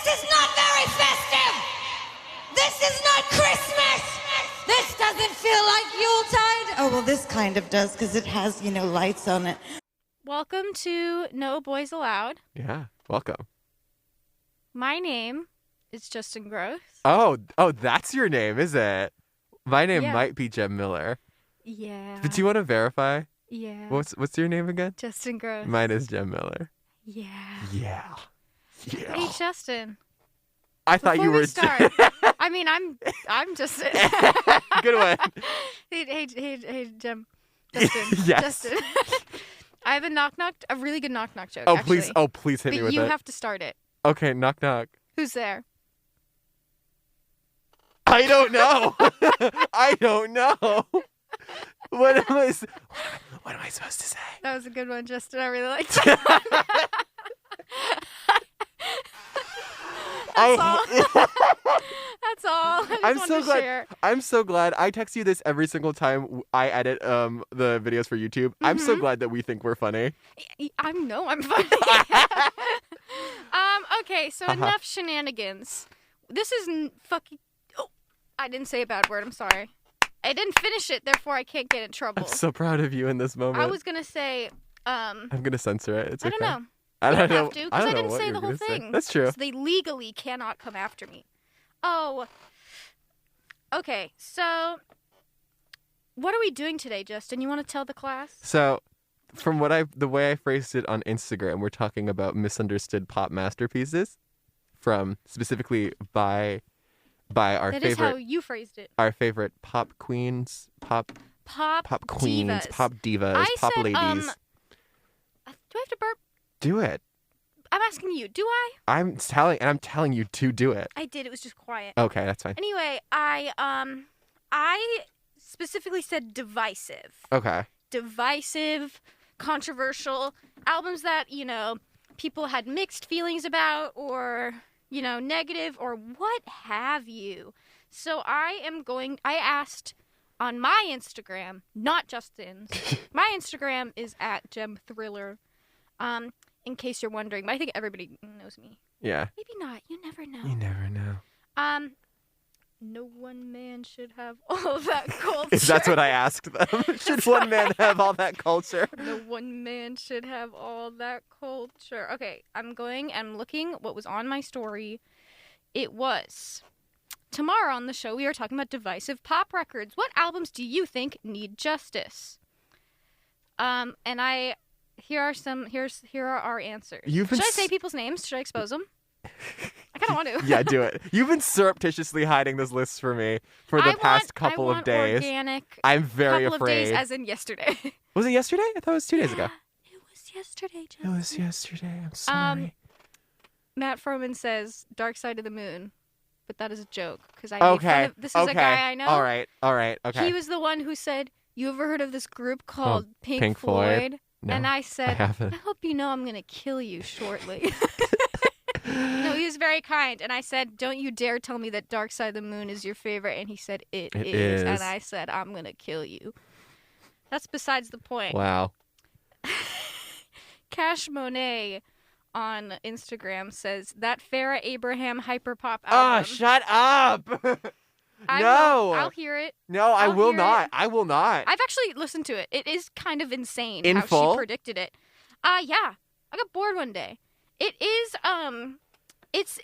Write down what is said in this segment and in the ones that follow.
This is not very festive! This is not Christmas! This doesn't feel like Yuletide! Oh, well, this kind of does, because it has, lights on it. Welcome to No Boys Allowed. Yeah, welcome. My name is Justin Gross. Oh, that's your name, is it? My name might be Jem Miller. Yeah. But do you want to verify? Yeah. What's your name again? Justin Gross. Mine is Jem Miller. Yeah. Yeah. Hey, Justin. I thought you were. Start, I mean, I'm Justin. Good one. Hey, Jem. Justin. Yes. Justin. I have a really good knock joke. Oh, actually. please hit me with it. But you have to start it. Okay, knock. Who's there? I don't know. I don't know. What am I supposed to say? That was a good one, Justin. I really liked it. That's all. I'm so glad. I text you this every single time I edit the videos for YouTube. Mm-hmm. I'm so glad that we think we're funny. I know I'm funny. Okay, so enough shenanigans. This is fucking... Oh, I didn't say a bad word. I'm sorry. I didn't finish it, therefore I can't get in trouble. I'm so proud of you in this moment. I was going to say... I'm going to censor it. It's okay. I don't know. I don't know. Because I didn't say the whole thing. Say. That's true. So they legally cannot come after me. Oh. Okay, so... What are we doing today, Justin? You want to tell the class? So... From the way I phrased it on Instagram, we're talking about misunderstood pop masterpieces, from specifically by our favorite. That is how you phrased it. Our favorite pop queens, pop queens, divas. Pop divas, pop ladies. Do I have to burp? Do it. I'm asking you. Do I? I'm telling you to do it. I did. It was just quiet. Okay, that's fine. Anyway, I specifically said divisive. Okay. Divisive. Controversial albums that, people had mixed feelings about or, negative or what have you. So I asked on my Instagram, not Justin's. My Instagram is @GemThriller. In case you're wondering, but I think everybody knows me. Yeah. Maybe not. You never know. You never know. No one man should have all that culture. If that's what I asked them. Should one man have all that culture? No one man should have all that culture. Okay, I'm looking what was on my story. It was, tomorrow on the show, we are talking about divisive pop records. What albums do you think need justice? Here are our answers. Should I say people's names? Should I expose them? I kind of want to. Yeah, do it. You've been surreptitiously hiding this list for me for the past couple of days. Organic. I'm very couple afraid. Of days, as in yesterday. Was it yesterday? I thought it was 2 days ago. It was yesterday, Justin. It was yesterday. I'm sorry. Matt Froman says Dark Side of the Moon, but that is a joke because this is a guy I know. All right. Okay. He was the one who said, "You ever heard of this group called Pink Floyd?" No, and I said, I hope you know I'm going to kill you shortly. No, he was very kind. And I said, don't you dare tell me that Dark Side of the Moon is your favorite. And he said, it is. And I said, I'm going to kill you. That's besides the point. Wow. Cash Monet on Instagram says, that Farrah Abraham hyperpop album. Shut up. I'll hear it. No, I will not. I will not. I've actually listened to it. It is kind of insane In how full? she predicted it. Yeah. I got bored one day. It is,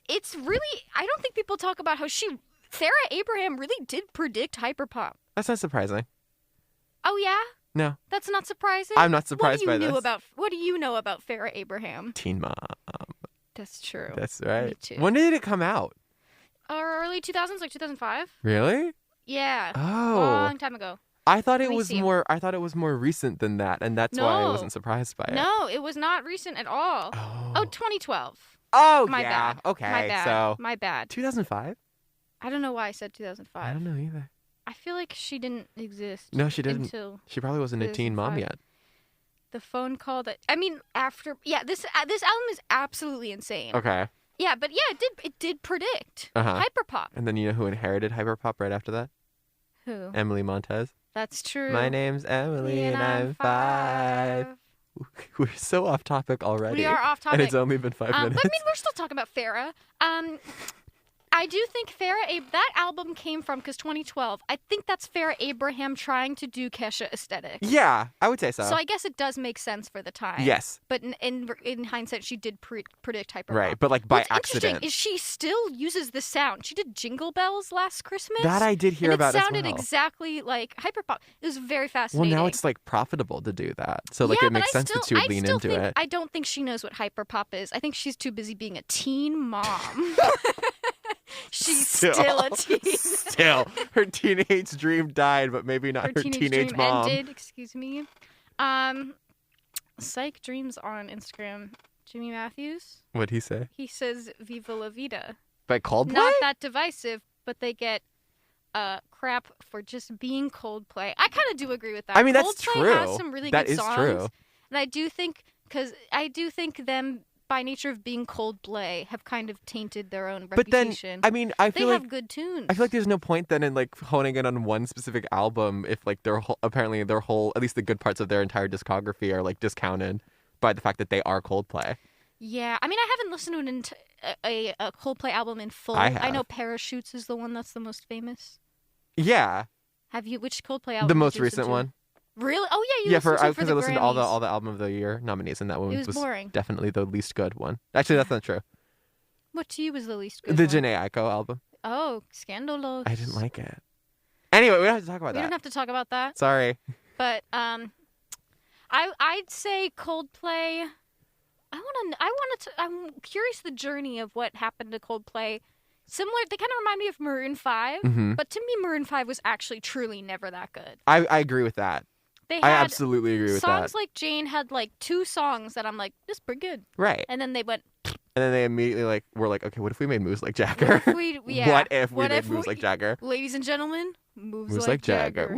it's really, I don't think people talk about how Farrah Abraham really did predict hyperpop. That's not surprising. Oh, yeah? No. That's not surprising? I'm not surprised by this. What do you know about Farrah Abraham? Teen Mom. That's true. That's right. Me too. When did it come out? Early 2000s, like 2005? Really? Yeah. Oh. Long time ago. I thought it was more recent than that, and that's why I wasn't surprised by it. No, it was not recent at all. Oh, 2012. Oh, my bad. Okay, my bad. So my bad. 2005? I don't know why I said 2005. I don't know either. I feel like she didn't exist. No, she didn't. Until she probably wasn't a teen mom yet. The phone call that after this album is absolutely insane. Okay. Yeah, but yeah, it did predict hyperpop. And then you know who inherited hyperpop right after that? Who? Emily Montez. That's true. My name's Emily and I'm 5. we're so off topic already. We are off topic. And it's only been 5 minutes. But I mean, we're still talking about Farrah. I do think that album came from, because 2012, I think that's Farrah Abraham trying to do Kesha aesthetic. Yeah, I would say so. So I guess it does make sense for the time. Yes. But in hindsight, she did predict hyperpop. Right, but like by What's accident. interesting is she still uses the sound. She did Jingle Bells last Christmas. That I did hear and about it as sounded well. exactly like hyperpop. It was very Well, fascinating. now it's like profitable to do that. So like yeah, it makes sense that she would lean into it. I don't think she knows what hyperpop is. I think she's too busy being a teen mom. She's still a teen. Still. Her teenage dream died, but maybe not her teenage dream mom. ended, excuse me. Psych Dreams on Instagram. Jimmy Matthews. What'd he say? He says Viva La Vida. By Coldplay? Not that divisive, but they get crap for just being Coldplay. I kind of do agree with that. I mean, that's Coldplay true. has some really That good is songs. true. And I do think them, by nature of being Coldplay, have kind of tainted their own But then, reputation. I mean, I they feel like have good tunes. I feel like there's no point then in like honing in on one specific album if like apparently their whole, at least the good parts of their entire discography are like discounted by the fact that they are Coldplay. Yeah, I mean, I haven't listened to a Coldplay album in full. I have. know Parachutes is the one that's the most famous. Yeah, Have you? Which Coldplay album? the did most you listen recent to? one. Really? Oh yeah, you Yeah, listened to it for because the I listened to all Grammys. the album of the year nominees, and that one It was boring. definitely the least good one. Actually, that's not true. What to you was the least good The one? Jhené Aiko album. Oh, Scandalos. I didn't like it. Anyway, we don't have to talk about We that. don't have to talk about that. Sorry. But I'd say Coldplay. I'm curious the journey of what happened to Coldplay. Similar, they kind of remind me of Maroon 5, Mhm. but to me, Maroon 5 was actually truly never that good. I agree with that. They I had absolutely agree with songs that. like Jane had like 2 songs that I'm like, this is pretty good, Right. and then they went. And then they immediately were like, okay, what if we made moves like Jagger? What if we made moves like Jagger? Ladies and gentlemen, moves Moves like like Jagger.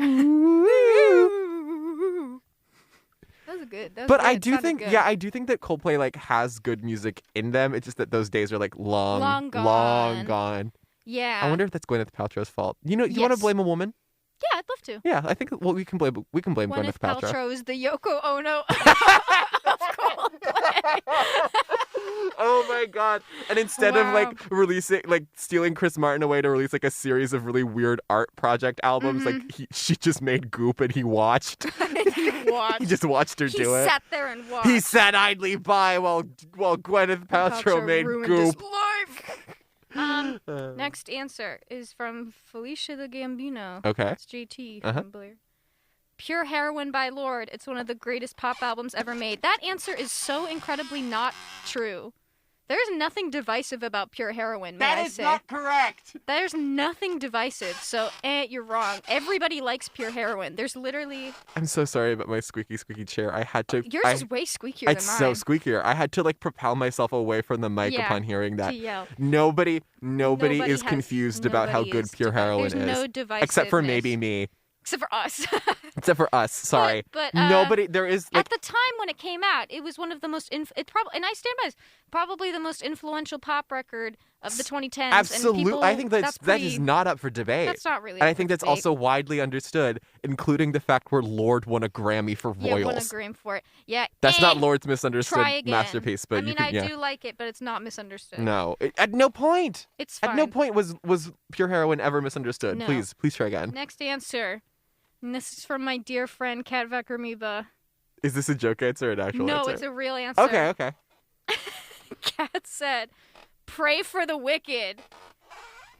That was good. That was But good. I It do sounded think, good. yeah, I do think that Coldplay like has good music in them. It's just that those days are like long gone. Yeah. I wonder if that's Gwyneth Paltrow's fault. You want to Yes. blame a woman? Yeah, I'd love to. Yeah, I think. Well, we can blame Gwyneth Paltrow. Paltrow is the Yoko Ono of Coldplay. Oh my god! And instead of like stealing Chris Martin away to release like a series of really weird art project albums, like she just made Goop and he watched. He just watched her do it. He sat there and watched. He sat idly by while Gwyneth Paltrow made ruined Goop. his life. Next answer is from Felicia the Gambino. Okay. It's JT from Blair. Pure Heroin by Lorde. It's one of the greatest pop albums ever made. That answer is so incredibly not true. There's nothing divisive about Pure Heroin, may I say. Not correct. There's nothing divisive, so you're wrong. Everybody likes Pure Heroin. There's literally... I'm so sorry about my squeaky chair. I had to. Yours is way squeakier than mine. It's so squeakier. I had to like propel myself away from the mic upon hearing that. To yell. Nobody is confused about how good Pure Heroin is. There's no divisiveness. Except for maybe me. Except for us. Except for us. Sorry. But nobody. There is like. At the time when it came out, it was one of the most. And I stand by this. Probably the most influential pop record of the 2010s. Absolutely. And people, I think that is not up for debate. That's not really. And I think that's debate. also widely understood, including the fact where Lorde won a Grammy for Royals. Yeah, won a Grammy for it. Yeah. That's not Lorde's misunderstood Try again. masterpiece, but I mean, I do like it, but it's not misunderstood. No, at no point. It's fine. At no point was Pure Heroin ever misunderstood. No. Please try again. Next answer. And this is from my dear friend Kat Vakramiba. Is this a joke answer or an actual answer? No, it's a real answer. Okay. Kat said, "Pray for the wicked."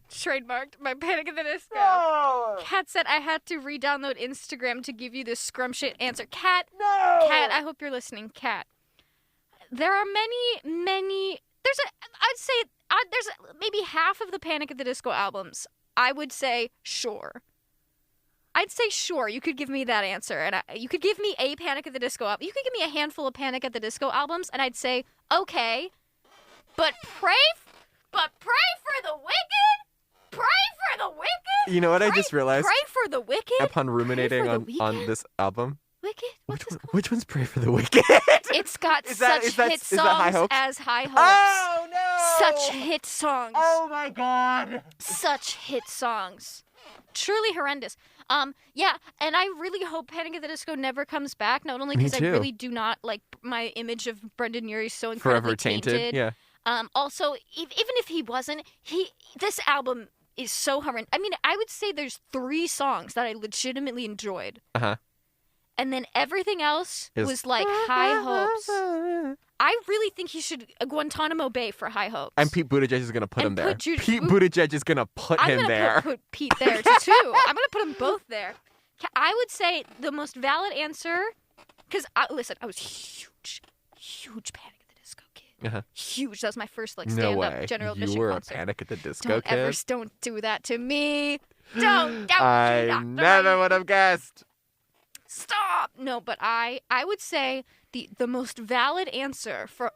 Trademarked by Panic at the Disco. No! Kat said, "I had to re-download Instagram to give you this scrumptious answer." Kat, No! Kat, I hope you're listening. Kat, there are many. There's maybe half of the Panic at the Disco albums. I would say sure. I'd say sure. You could give me that answer, and you could give me a Panic at the Disco album. You could give me a handful of Panic at the Disco albums, and I'd say okay. But pray for the wicked. Pray for the wicked. You know what I just realized? Pray for the wicked. Upon ruminating on this album. Wicked. What's this called? Which one's Pray for the Wicked? It's got Is that hit High songs Hopes? as High Hopes. Oh no! Such hit songs. Oh my god! Such hit songs. Truly horrendous. Yeah, and I really hope Panic at the Disco never comes back. Not only Me because I too. really do not like my image of Brendan Urie so incredibly Forever tainted. Yeah. Also, even if he wasn't, this album is so horrendous. I mean, I would say there's 3 songs that I legitimately enjoyed. Uh-huh. And then everything else was like High Hopes. I really think he should Guantanamo Bay for High Hopes. And Pete Buttigieg is going to put him there. Pete Oop. Buttigieg is going to put him there. I'm going to put Pete there, too. I'm going to put them both there. I would say the most valid answer, because, listen, I was huge Panic at the Disco kid. Uh-huh. Huge. That was my first, like, No stand-up way. general admission You were concert. a Panic at the Disco Don't kid? don't do that to me. Don't I do that to never me. would have guessed. Stop! No, but I would say the most valid answer for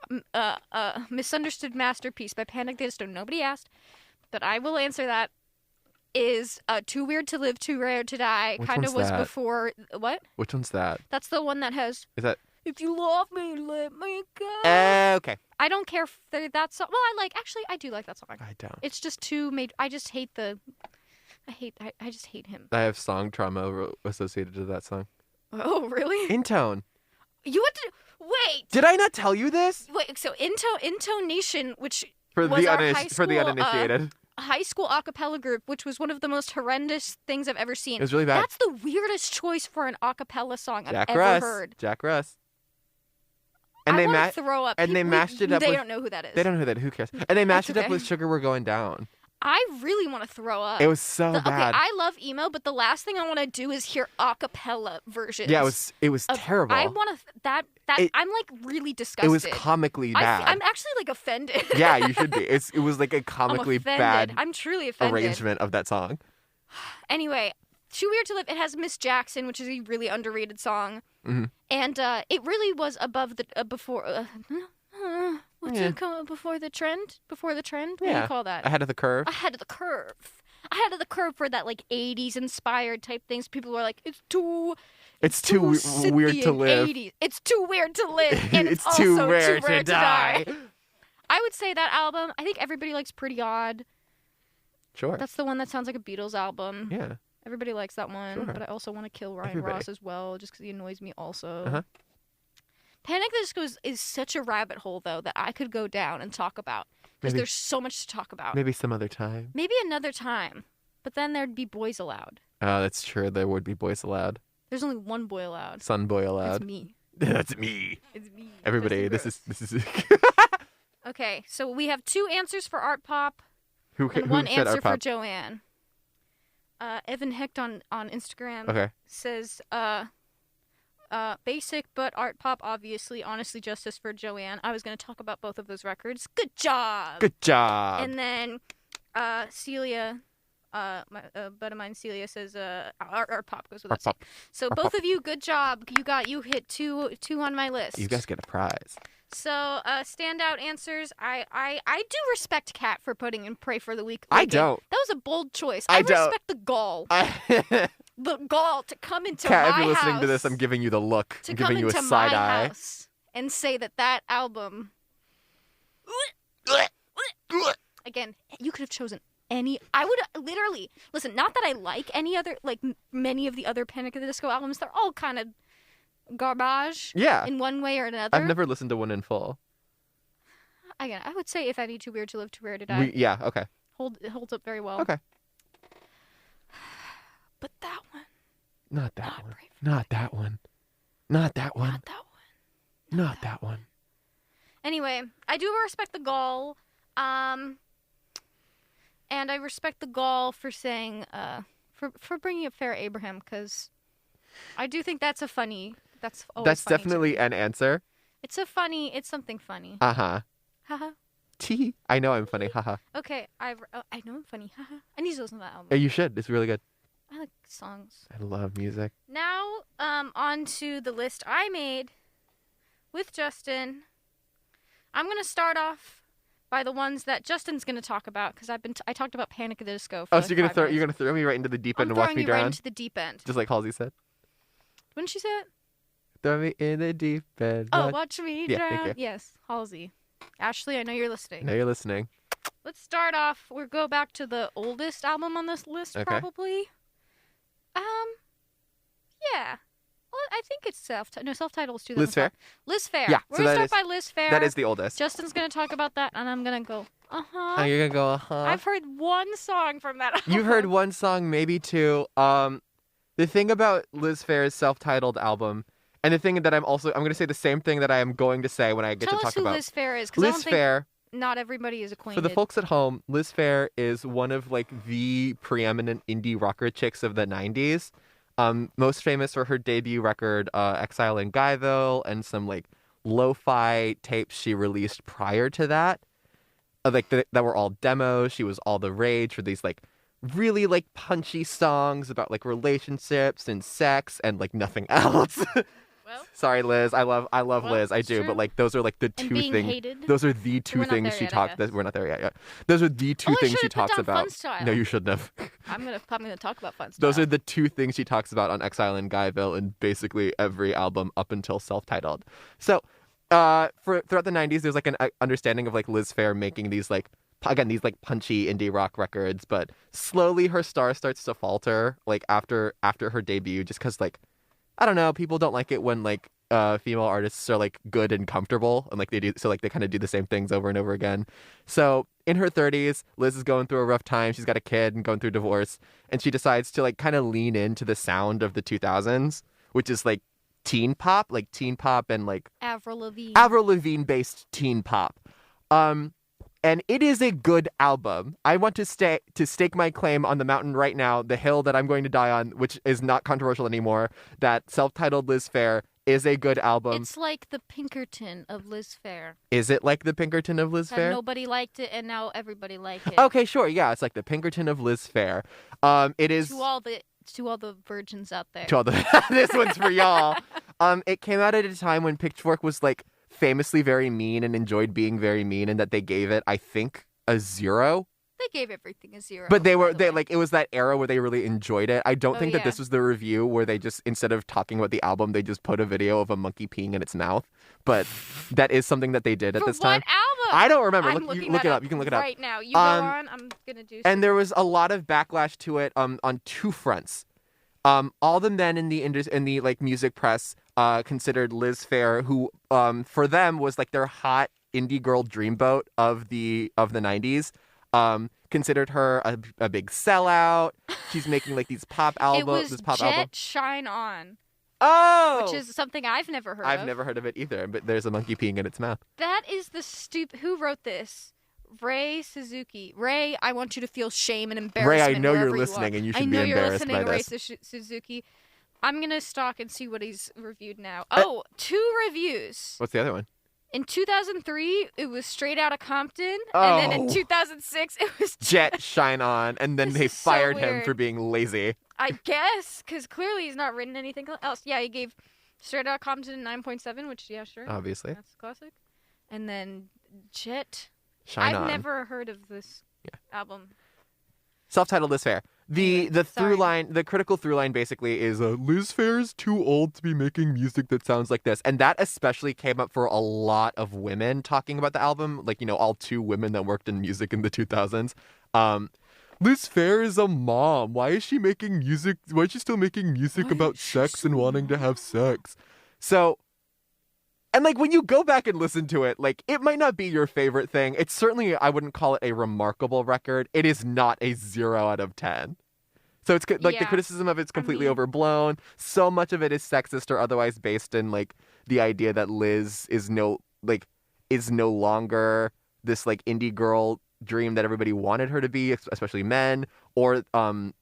Misunderstood Masterpiece by Panic at the Disco, nobody asked, but I will answer that, is Too Weird to Live, Too Rare to Die. Which Kind of one's was that? before, what? Which one's that? That's the one that has, Is that... if you love me, let me go. Okay. I don't care if that song, well, I do like that song. I don't. It's just too made, I just hate I just hate him. I have song trauma associated to that song. Oh, really? Intone. You had to, wait. Did I not tell you this? Wait, so Intonation, which For was the our high for the school, uninitiated. high school a cappella group, which was one of the most horrendous things I've ever seen. It was really bad. That's the weirdest choice for an a cappella song I've Jack ever Russ. heard. Jack Russ. And I they want to throw up. and they mashed it up They with- don't know who that is. They don't know who that. Who cares? And they mashed That's it up okay. with Sugar We're Going Down. I really want to throw up. It was so Okay, bad. I love emo, but the last thing I want to do is hear a cappella versions. Yeah, it was of- terrible. I want to I'm like really disgusted. It was comically bad. I'm actually like offended. Yeah, you should be. It was like a comically I'm offended. bad I'm truly offended. arrangement of that song. Anyway, Too Weird to Live. It has Miss Jackson, which is a really underrated song, Mhm. and it really was above the before. What's Yeah. it called? Before the trend? Before the trend? What do Yeah. you call that? Ahead of the curve. Ahead of the curve. Ahead of the curve for that like 80s inspired type things. People were like, it's too weird to live. 80s. It's too weird to live. And It's also too rare to die. I would say that album, I think everybody likes Pretty Odd. Sure. That's the one that sounds like a Beatles album. Yeah. Everybody likes that one, Sure. but I also want to kill Ryan Everybody. Ross as well, just because he annoys me also. Uh-huh. Panic at the Disco is such a rabbit hole, though, that I could go down and talk about, because Maybe- there's so much to talk about. Maybe some other time. Maybe another time, but then there'd be boys allowed. Oh, that's true. There would be boys allowed. There's only one boy allowed. Son boy That's allowed. me. That's me. It's me. Everybody, Kristen this is Gross. Okay, so we have 2 answers for Art Pop who and 1 said answer our for pop? Joanne. Evan Hecht on Instagram Okay. says, basic but art pop, obviously. Honestly, justice for Joanne. I was going to talk about both of those records. Good job. Good job. And then Celia, a bud of mine, Celia says, art pop goes with Art us. pop. So Art both pop. of you, good job. You hit two on my list. You guys get a prize. So standout answers. I do respect Kat for putting in Pray for the Weak. I Wicked. don't. That was a bold choice. I don't. respect the gall. Kat, The gall to come into if my you're listening to this, house, I'm giving you the look. to I'm come giving you a into side my eye. house and say that album. Again, you could have chosen any. I would literally listen. Not that I like any other, like many of the other Panic at the Disco albums. They're all kind of garbage. Yeah. In one way or another. I've never listened to one in full. Again, I would say if any, Too Weird to Live, Too Rare to Die. Yeah, okay. It holds up very well. Okay. But that one. Not that Not one. Brave. Not that one. Not that one. Not that one. Not that one. Anyway, I do respect the gall. And I respect the gall for saying, for bringing up Farrah Abraham, because I do think that's a funny. That's always That's funny to definitely me. an answer. It's something funny. Uh-huh. Haha. T. I know I'm funny. Haha. Okay, I know I'm funny. Haha. I need to listen to that album. Yeah, you should. It's really good. I like songs. I love music. Now, on to the list I made with Justin. I'm gonna start off by the ones that Justin's gonna talk about, because I talked about Panic at the Disco. For Oh, like so you're 5 gonna minutes. throw me right into the deep end I'm and watch throwing me you drown, right into the deep end. just like Halsey said. When did she say it? Throw me in the deep end. Oh, watch me Yeah, drown. thank you. Yes, Halsey. Ashley, I know you're listening. Now you're listening. Let's start off. We'll go back to the oldest album on this list, Okay. probably. Yeah. Well, I think it's self-titled was 2005. Liz Phair? Liz Phair. Yeah, We're so gonna that start is- by Liz Phair. That is the oldest. Justin's gonna talk about that, and I'm gonna go. Oh, you're gonna go, I've heard one song from that album. You've heard one song, maybe two. The thing about Liz Phair's self-titled album, and the thing that I'm gonna say the same thing that I am going to say when I get Tell to us talk who about Liz Phair is, because I Liz don't think Phair. not everybody is acquainted. For the folks at home, Liz Phair is one of like the preeminent indie rocker chicks of the 90s. Most famous for her debut record, Exile in Guyville, and some like lo-fi tapes she released prior to that. That were all demos. She was all the rage for these like really like punchy songs about like relationships and sex and like nothing else. Well, Sorry, Liz. I love Well, Liz. I it's do, true. but like those are like the and two being things. hated. Those are the two We're not things there she yet, I talked. guess. We're not there yet. Yeah. Those are the two Oh, I things she should've put talks down about. Fun Style. No, you shouldn't have. I'm gonna talk about Fun Style. Those are the two things she talks about on Exile in Guyville in basically every album up until self-titled. So, throughout the 90s, there's like an understanding of like Liz Phair making these like these like punchy indie rock records, but slowly her star starts to falter like after her debut, just because like I don't know, people don't like it when like female artists are like good and comfortable and like they kind of do the same things over and over again. So in her 30s, Liz is going through a rough time. She's got a kid and going through divorce, and she decides to like kind of lean into the sound of the 2000s, which is like teen pop and like Avril Lavigne based teen pop. And it is a good album. I want to stake my claim on the mountain right now, the hill that I'm going to die on, which is not controversial anymore, that self-titled Liz Phair is a good album. It's like the Pinkerton of Liz Phair. Is it like the Pinkerton of Liz That Phair? nobody liked it, and now everybody likes it. Okay, sure. Yeah, it's like the Pinkerton of Liz Phair. It is To all the virgins out there. to all the this one's for y'all. It came out at a time when Pitchfork was like famously very mean and enjoyed being very mean, and that they gave it, I think, a 0. They gave everything a 0. But by the way. like it was that era where they really enjoyed it. I don't Oh, think that yeah. this was the review where they just, instead of talking about the album, they just put a video of a monkey peeing in its mouth. But that is something that they did at For this time. what album? I don't remember. I'm Look looking it that up. You can look it up. right now. You go on. I'm gonna do. And there was a lot of backlash to it on two fronts. All the men in the like music press considered Liz Phair, who for them was like their hot indie girl dreamboat of the 90s. Considered her a big sellout. She's making like these pop albums. It was this pop Jet album. Shine On, Oh, which is something I've never heard of. I've never heard of it either. But there's a monkey peeing in its mouth. That is the stupid. Who wrote this? Ray Suzuki. Ray, I want you to feel shame and embarrassment. Ray, I know wherever you're you listening, are. and you should I be know you're embarrassed listening, by Ray this. Suzuki. I'm gonna stalk and see what he's reviewed now. Oh, 2 reviews. What's the other one? In 2003, it was Straight Outta Compton, Oh. and then in 2006, it was Jet Shine On, and then This they is so fired him weird. for being lazy. I guess, because clearly he's not written anything else. Yeah, he gave Straight Outta Compton 9.7, which, yeah, sure. Obviously. That's classic. And then Jet. Shine I've On. never heard of this Yeah. album. Self-titled Liz Phair. The Sorry. through line, the critical through line basically is Liz Phair is too old to be making music that sounds like this. And that especially came up for a lot of women talking about the album. Like, you know, all 2 women that worked in music in the 2000s. Liz Phair is a mom. Why is she making music? Why is she still making music Why about is she sex so and wanting to have sex? So, and like when you go back and listen to it, like it might not be your favorite thing. It's certainly, I wouldn't call it a remarkable record. It is not a 0 out of 10. So it's like the Yeah. criticism of it's completely mean- overblown. So much of it is sexist or otherwise based in like the idea that Liz is no longer this like indie girl dream that everybody wanted her to be, especially men, or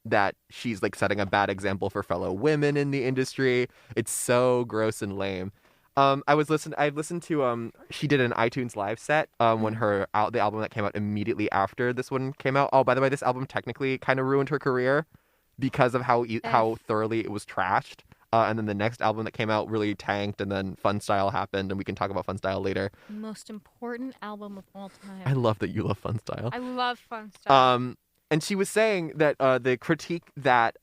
that she's like setting a bad example for fellow women in the industry. It's so gross and lame. I listened to she did an iTunes live set when the album that came out immediately after this one came out. Oh, by the way, this album technically kind of ruined her career because of how thoroughly it was trashed. And then the next album that came out really tanked, and then Fun Style happened, and we can talk about Fun Style later. Most important album of all time. I love that you love Fun Style. I love Fun Style. And she was saying that the critique that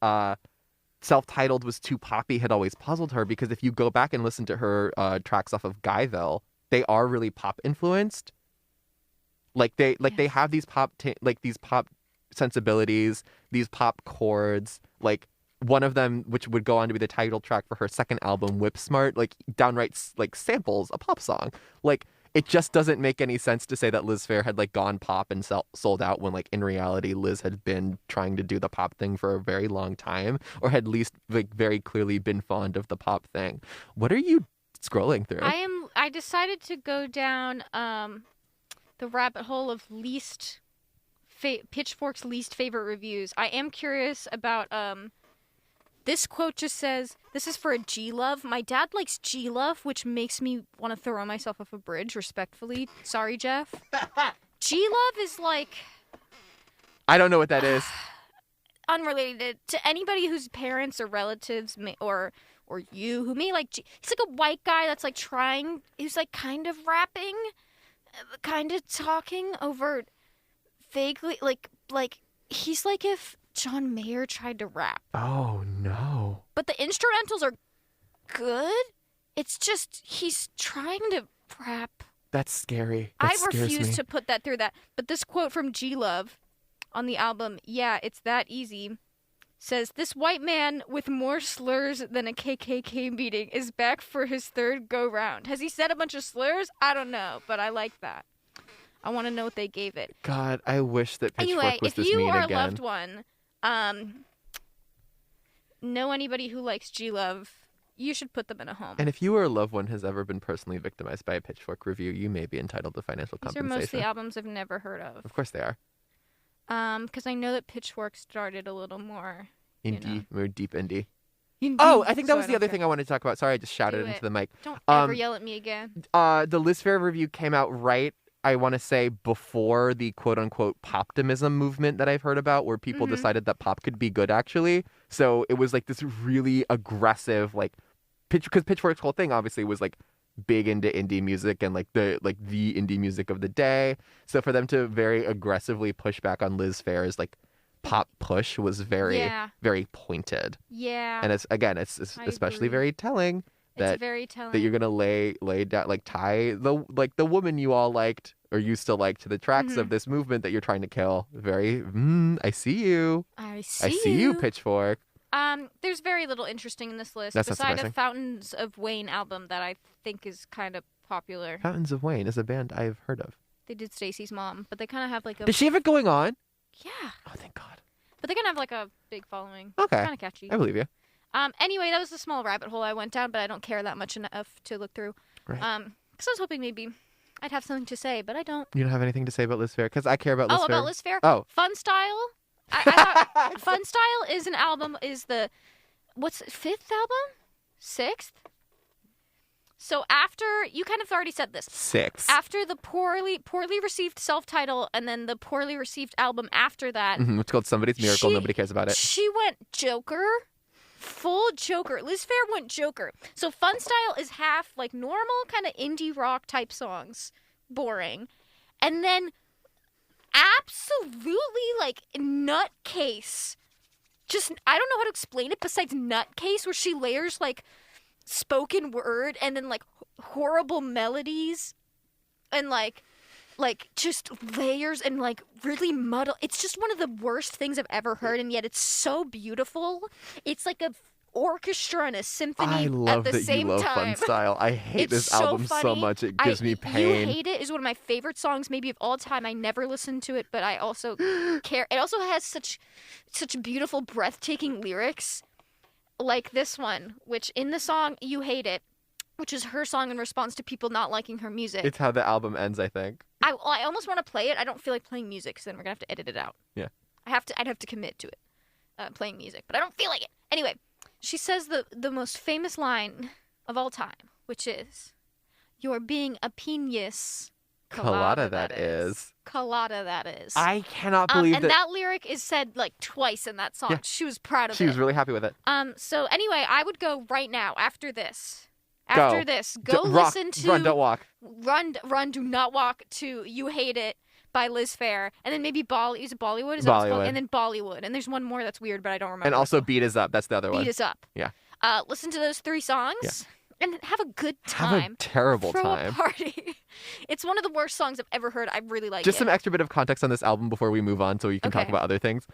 self-titled was too poppy had always puzzled her, because if you go back and listen to her tracks off of Guyville, they are really pop influenced. Like they have these these pop sensibilities, these pop chords, like one of them, which would go on to be the title track for her second album, Whip Smart, like downright like samples a pop song. Like it just doesn't make any sense to say that Liz Phair had like gone pop and sold out when like in reality Liz had been trying to do the pop thing for a very long time, or had at least like very clearly been fond of the pop thing. What are you scrolling through? I decided to go down the rabbit hole of Pitchfork's least favorite reviews. I am curious about this quote just says, this is for a G-Love. My dad likes G-Love, which makes me want to throw myself off a bridge, respectfully. Sorry, Jeff. G-Love is like... I don't know what that is. Unrelated to anybody whose parents or relatives or you who may like... He's like a white guy that's like trying... He's like kind of rapping, kind of talking over vaguely... Like he's like if John Mayer tried to rap. Oh, no. But the instrumentals are good. It's just he's trying to rap. That's scary. That I refuse me. to put that through that. But this quote from G-Love on the album, Yeah, It's That Easy, says, this white man with more slurs than a KKK meeting is back for his third go-round. Has he said a bunch of slurs? I don't know, but I like that. I want to know what they gave it. God, I wish that Pitchfork was this mean again. Anyway, if you are a loved one, know anybody who likes G-Love, you should put them in a home. And if you or a loved one has ever been personally victimized by a Pitchfork review, you may be entitled to financial compensation. These are mostly albums I've never heard of. Of course they are. Because I know that Pitchfork started a little more... Indie, more deep indie. Indie. Oh, I think that So was the other thing I wanted to talk about. Sorry, I just shouted into the mic. Don't ever yell at me again. The Liz Phair review came out right, I want to say, before the quote-unquote poptimism movement that I've heard about, where people decided that pop could be good, actually. So it was like this really aggressive, like, because Pitchfork's whole thing obviously was like big into indie music and like the indie music of the day. So for them to very aggressively push back on Liz Phair's like pop push was very pointed. Yeah. And it's especially very telling that it's very telling that you're gonna lay down, like, tie the woman you all liked or you still like to the tracks of this movement that you're trying to kill. Very I see you. I see you, Pitchfork. There's very little interesting in this list That's besides a Fountains of Wayne album that I think is kind of popular. Fountains of Wayne is a band I've heard of. They did Stacey's Mom, but they kind of have like a... Does she have it going on? Yeah. Oh, thank God. But they kind of have like a big following. Okay. Kind of catchy. I believe you. Anyway, that was a small rabbit hole I went down, but I don't care that much enough to look through. Right. Because I was hoping maybe I'd have something to say, but I don't. You don't have anything to say about Liz Phair? Because I care about Liz Phair. Oh, about Liz Phair? Oh. Fun Style? I thought Fun Style is an album, is the... What's it, 5th album? 6th? So after, you kind of already said this. 6. After the poorly received self-title and then the poorly received album after that. It's called Somebody's Miracle. Nobody cares about it. She went Joker. Full Joker. Liz Phair went Joker. So Fun Style is half like normal kind of indie rock type songs. Boring. And then absolutely like nutcase. Just, I don't know how to explain it besides nutcase, where she layers like spoken word and then like horrible melodies and like just layers and like really muddle. It's just one of the worst things I've ever heard, and yet it's so beautiful. It's like a orchestra and a symphony I love at the that same you love time. Fun Style. I hate It's this so album so funny. much. It gives me pain. You Hate It is one of my favorite songs maybe of all time. I never listened to it, but I also care. It also has such beautiful, breathtaking lyrics like this one, which in the song You Hate It, which is her song in response to people not liking her music. It's how the album ends, I think. I almost want to play it. I don't feel like playing music, because then we're going to have to edit it out. Yeah. I'd have to commit to it, playing music, but I don't feel like it. Anyway, she says the most famous line of all time, which is, "You're being a penis colada that is." Colada that is. I cannot believe and that lyric is said like twice in that song. Yeah. She was proud of it. She was really happy with it. So anyway, I would go right now after this. Go. After this, go listen to Run, Don't Walk. Run, Do Not Walk to You Hate It by Liz Phair, and then maybe Is it Bollywood? Is that what it's called? Bollywood. And then Bollywood, and there's one more that's weird, but I don't remember. And also Beat Is Up. That's the other one. Beat Is Up. Yeah. Listen to those 3 songs. Yeah. and have a good time. Have a terrible Throw time. a party. It's one of the worst songs I've ever heard. I really like it. Just some extra bit of context on this album before we move on so we can talk Okay. about other things.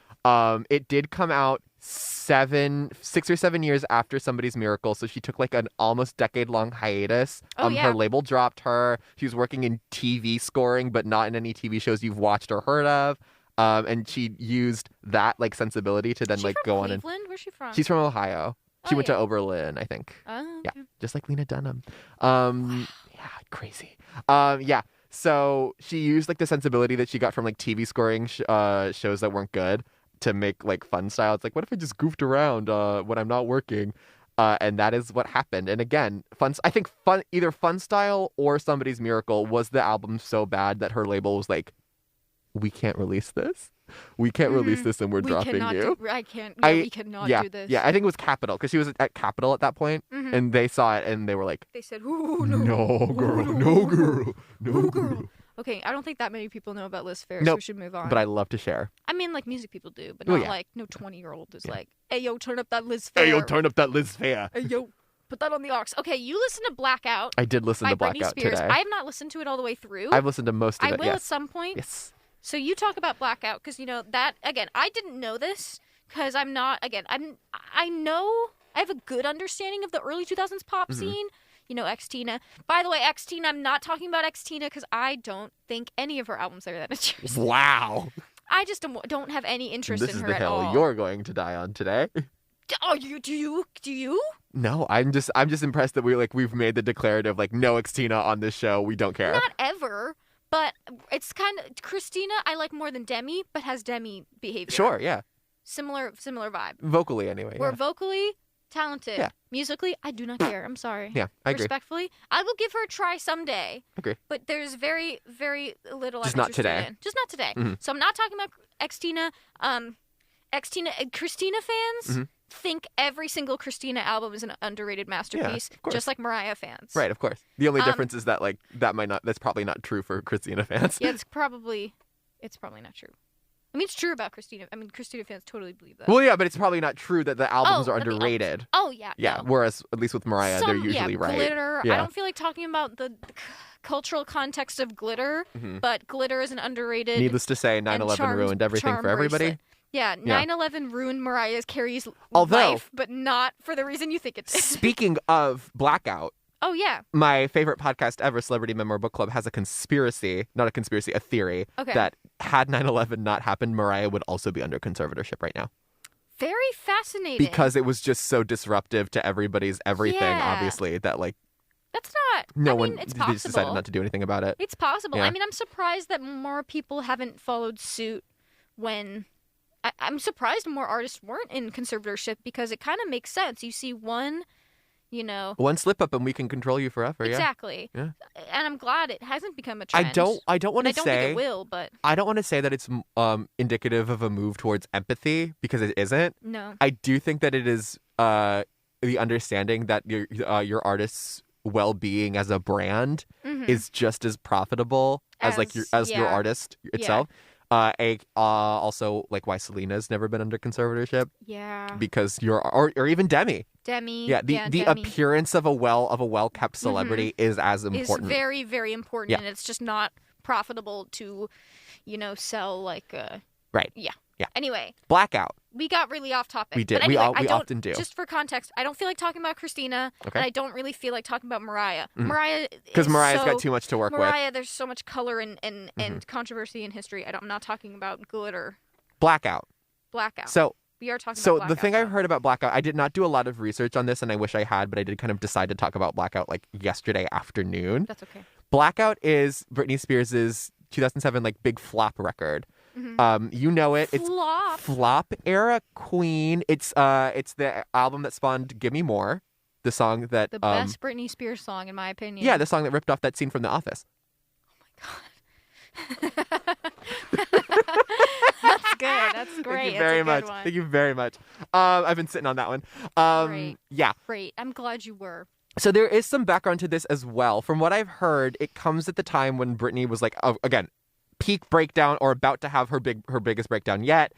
It did come out 6 or 7 years after Somebody's Miracle, so she took like an almost decade-long hiatus. Oh, yeah. Her label dropped her. She was working in TV scoring, but not in any TV shows you've watched or heard of. And she used that like sensibility to then Is she like from go on and... Cleveland? Where's she from? She's from Ohio. She Oh, went yeah. to Oberlin, I think. Oh, Yeah, okay. just like Lena Dunham. Yeah, crazy. Yeah. So she used like the sensibility that she got from like TV scoring shows that weren't good to make like fun style. It's like, what if I just goofed around when I'm not working? And that is what happened. And again, I think either Fun Style or Somebody's Miracle was the album so bad that her label was like, we can't release this. We can't release this, and we're dropping you. I can't. Yeah, we cannot do this. Yeah, I think it was Capitol because she was at Capitol at that point, and they saw it and they were like, They said, "Ooh, no, "No, girl, no, girl, no, girl." Okay, I don't think that many people know about Liz Phair, so Nope, we should move on. But I love to share. I mean, like music people do, but Oh, not yeah. like no 20-year-old is like, "Hey, yo, turn up that Liz Phair. Hey, yo, turn up that Liz Phair. Hey, yo, put that on the aux." Okay, you listen to Blackout I did listen by to Britney Blackout Spears. today. I have not listened to it all the way through. I've listened to most of I it. will at Yes. some point. Yes. So you talk about Blackout because you know that again. I didn't know this because I'm not again. I know I have a good understanding of the early 2000s pop scene. You know, X-Tina. By the way, X-Tina. I'm not talking about X-Tina because I don't think any of her albums are that interesting. Wow. I just don't have any interest This in is her the at hill all. you're going to die on today. Oh, do you? No, I'm just impressed that we've made the declarative like no X-Tina on this show. We don't care. Not ever. But it's kind of Christina. I like more than Demi, but has Demi behavior. Sure, yeah. Similar vibe. Vocally anyway. We're Yeah. vocally talented. Yeah. Musically, I do not care. I'm sorry. Yeah, I agree. Respectfully, I will give her a try someday. Agree. But there's very, very little Just I'm not interested today. in. Just not today. Mhm. So I'm not talking about X-Tina. Christina fans Mhm. think every single Christina album is an underrated masterpiece, of course. just like Mariah fans. Right, of course. The only difference is that like that's probably not true for Christina fans. Yeah, it's probably not true. I mean, it's true about Christina. I mean, Christina fans totally believe that. Well, yeah, but it's probably not true that the albums are that the albums- underrated. Oh yeah. Yeah, no. whereas at least with Mariah, they're usually right. Glitter. Yeah. I don't feel like talking about the cultural context of glitter, but glitter is an underrated. Needless to say, 9/11 charmed ruined everything charm for everybody. bracelet. Yeah, 9/11 ruined Mariah Carey's Although- life, but not for the reason you think it did. Speaking of Blackout, Oh yeah. my favorite podcast ever, Celebrity Memoir Book Club, has a theory Okay. that had 9/11 not happened, Mariah would also be under conservatorship right now. Very fascinating. Because it was just so disruptive to everybody's everything, Yeah. obviously, that like that's not. no I one mean, it's they just decided possible. not to do anything about it. It's possible. Yeah. I mean, I'm surprised that more people haven't followed suit when. I'm surprised more artists weren't in conservatorship because it kind of makes sense. You see one, you know. One slip up and we can control you forever, Exactly. Yeah. And I'm glad it hasn't become a trend. I don't want And I to don't say think it will, but I don't want to say that it's indicative of a move towards empathy because it isn't. no. I do think that it is the understanding that your artist's well-being as a brand Mhm. is just as profitable as your yeah. artist itself. Also like why Selena's never been under conservatorship Yeah. because or even Demi. Demi. Yeah, the Demi. appearance of a well-kept celebrity is as is important. very, very important, Yeah. and it's just not profitable to, sell like. Right. Yeah. Yeah. Anyway, Blackout. we got really off topic. We did. But anyway, We I don't, often do. Just for context, I don't feel like talking about Christina, Okay. and I don't really feel like talking about Mariah. Mhm. Mariah, Because is Mariah's so, got too much to work with. Mariah, there's so much color and controversy in history. I'm not talking about glitter. Blackout. Blackout. So we are talking So about the Blackout, thing I've though. heard about Blackout, I did not do a lot of research on this, and I wish I had, but I did kind of decide to talk about Blackout like yesterday afternoon. That's okay. Blackout is Britney Spears' 2007 like big flop record. You know it. It's Flop. flop era queen. It's the album that spawned "Give Me More," the song that The best Britney Spears song, in my opinion. yeah, the song that ripped off that scene from The Office. That's good. That's great. Thank you That's very a good much. one. Thank you very much. I've been sitting on that one. Great. Yeah. Great. I'm glad you were. So there is some background to this as well. From what I've heard, it comes at the time when Britney was like, again, peak breakdown or about to have her biggest breakdown yet.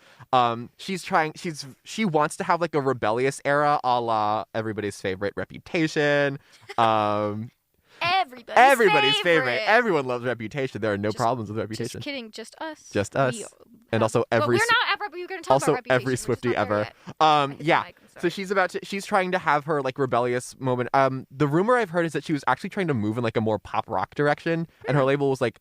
She wants to have like a rebellious era, a la everybody's favorite Reputation. Everybody's favorite. Everyone loves Reputation. There are no problems with Reputation. Just kidding, just us. Just us. And also Well, we're not ever. We're going to talk about Reputation. Every Swiftie ever. Yeah. So she's trying to have her like rebellious moment. The rumor I've heard is that she was actually trying to move in like a more pop rock direction, and her label was like,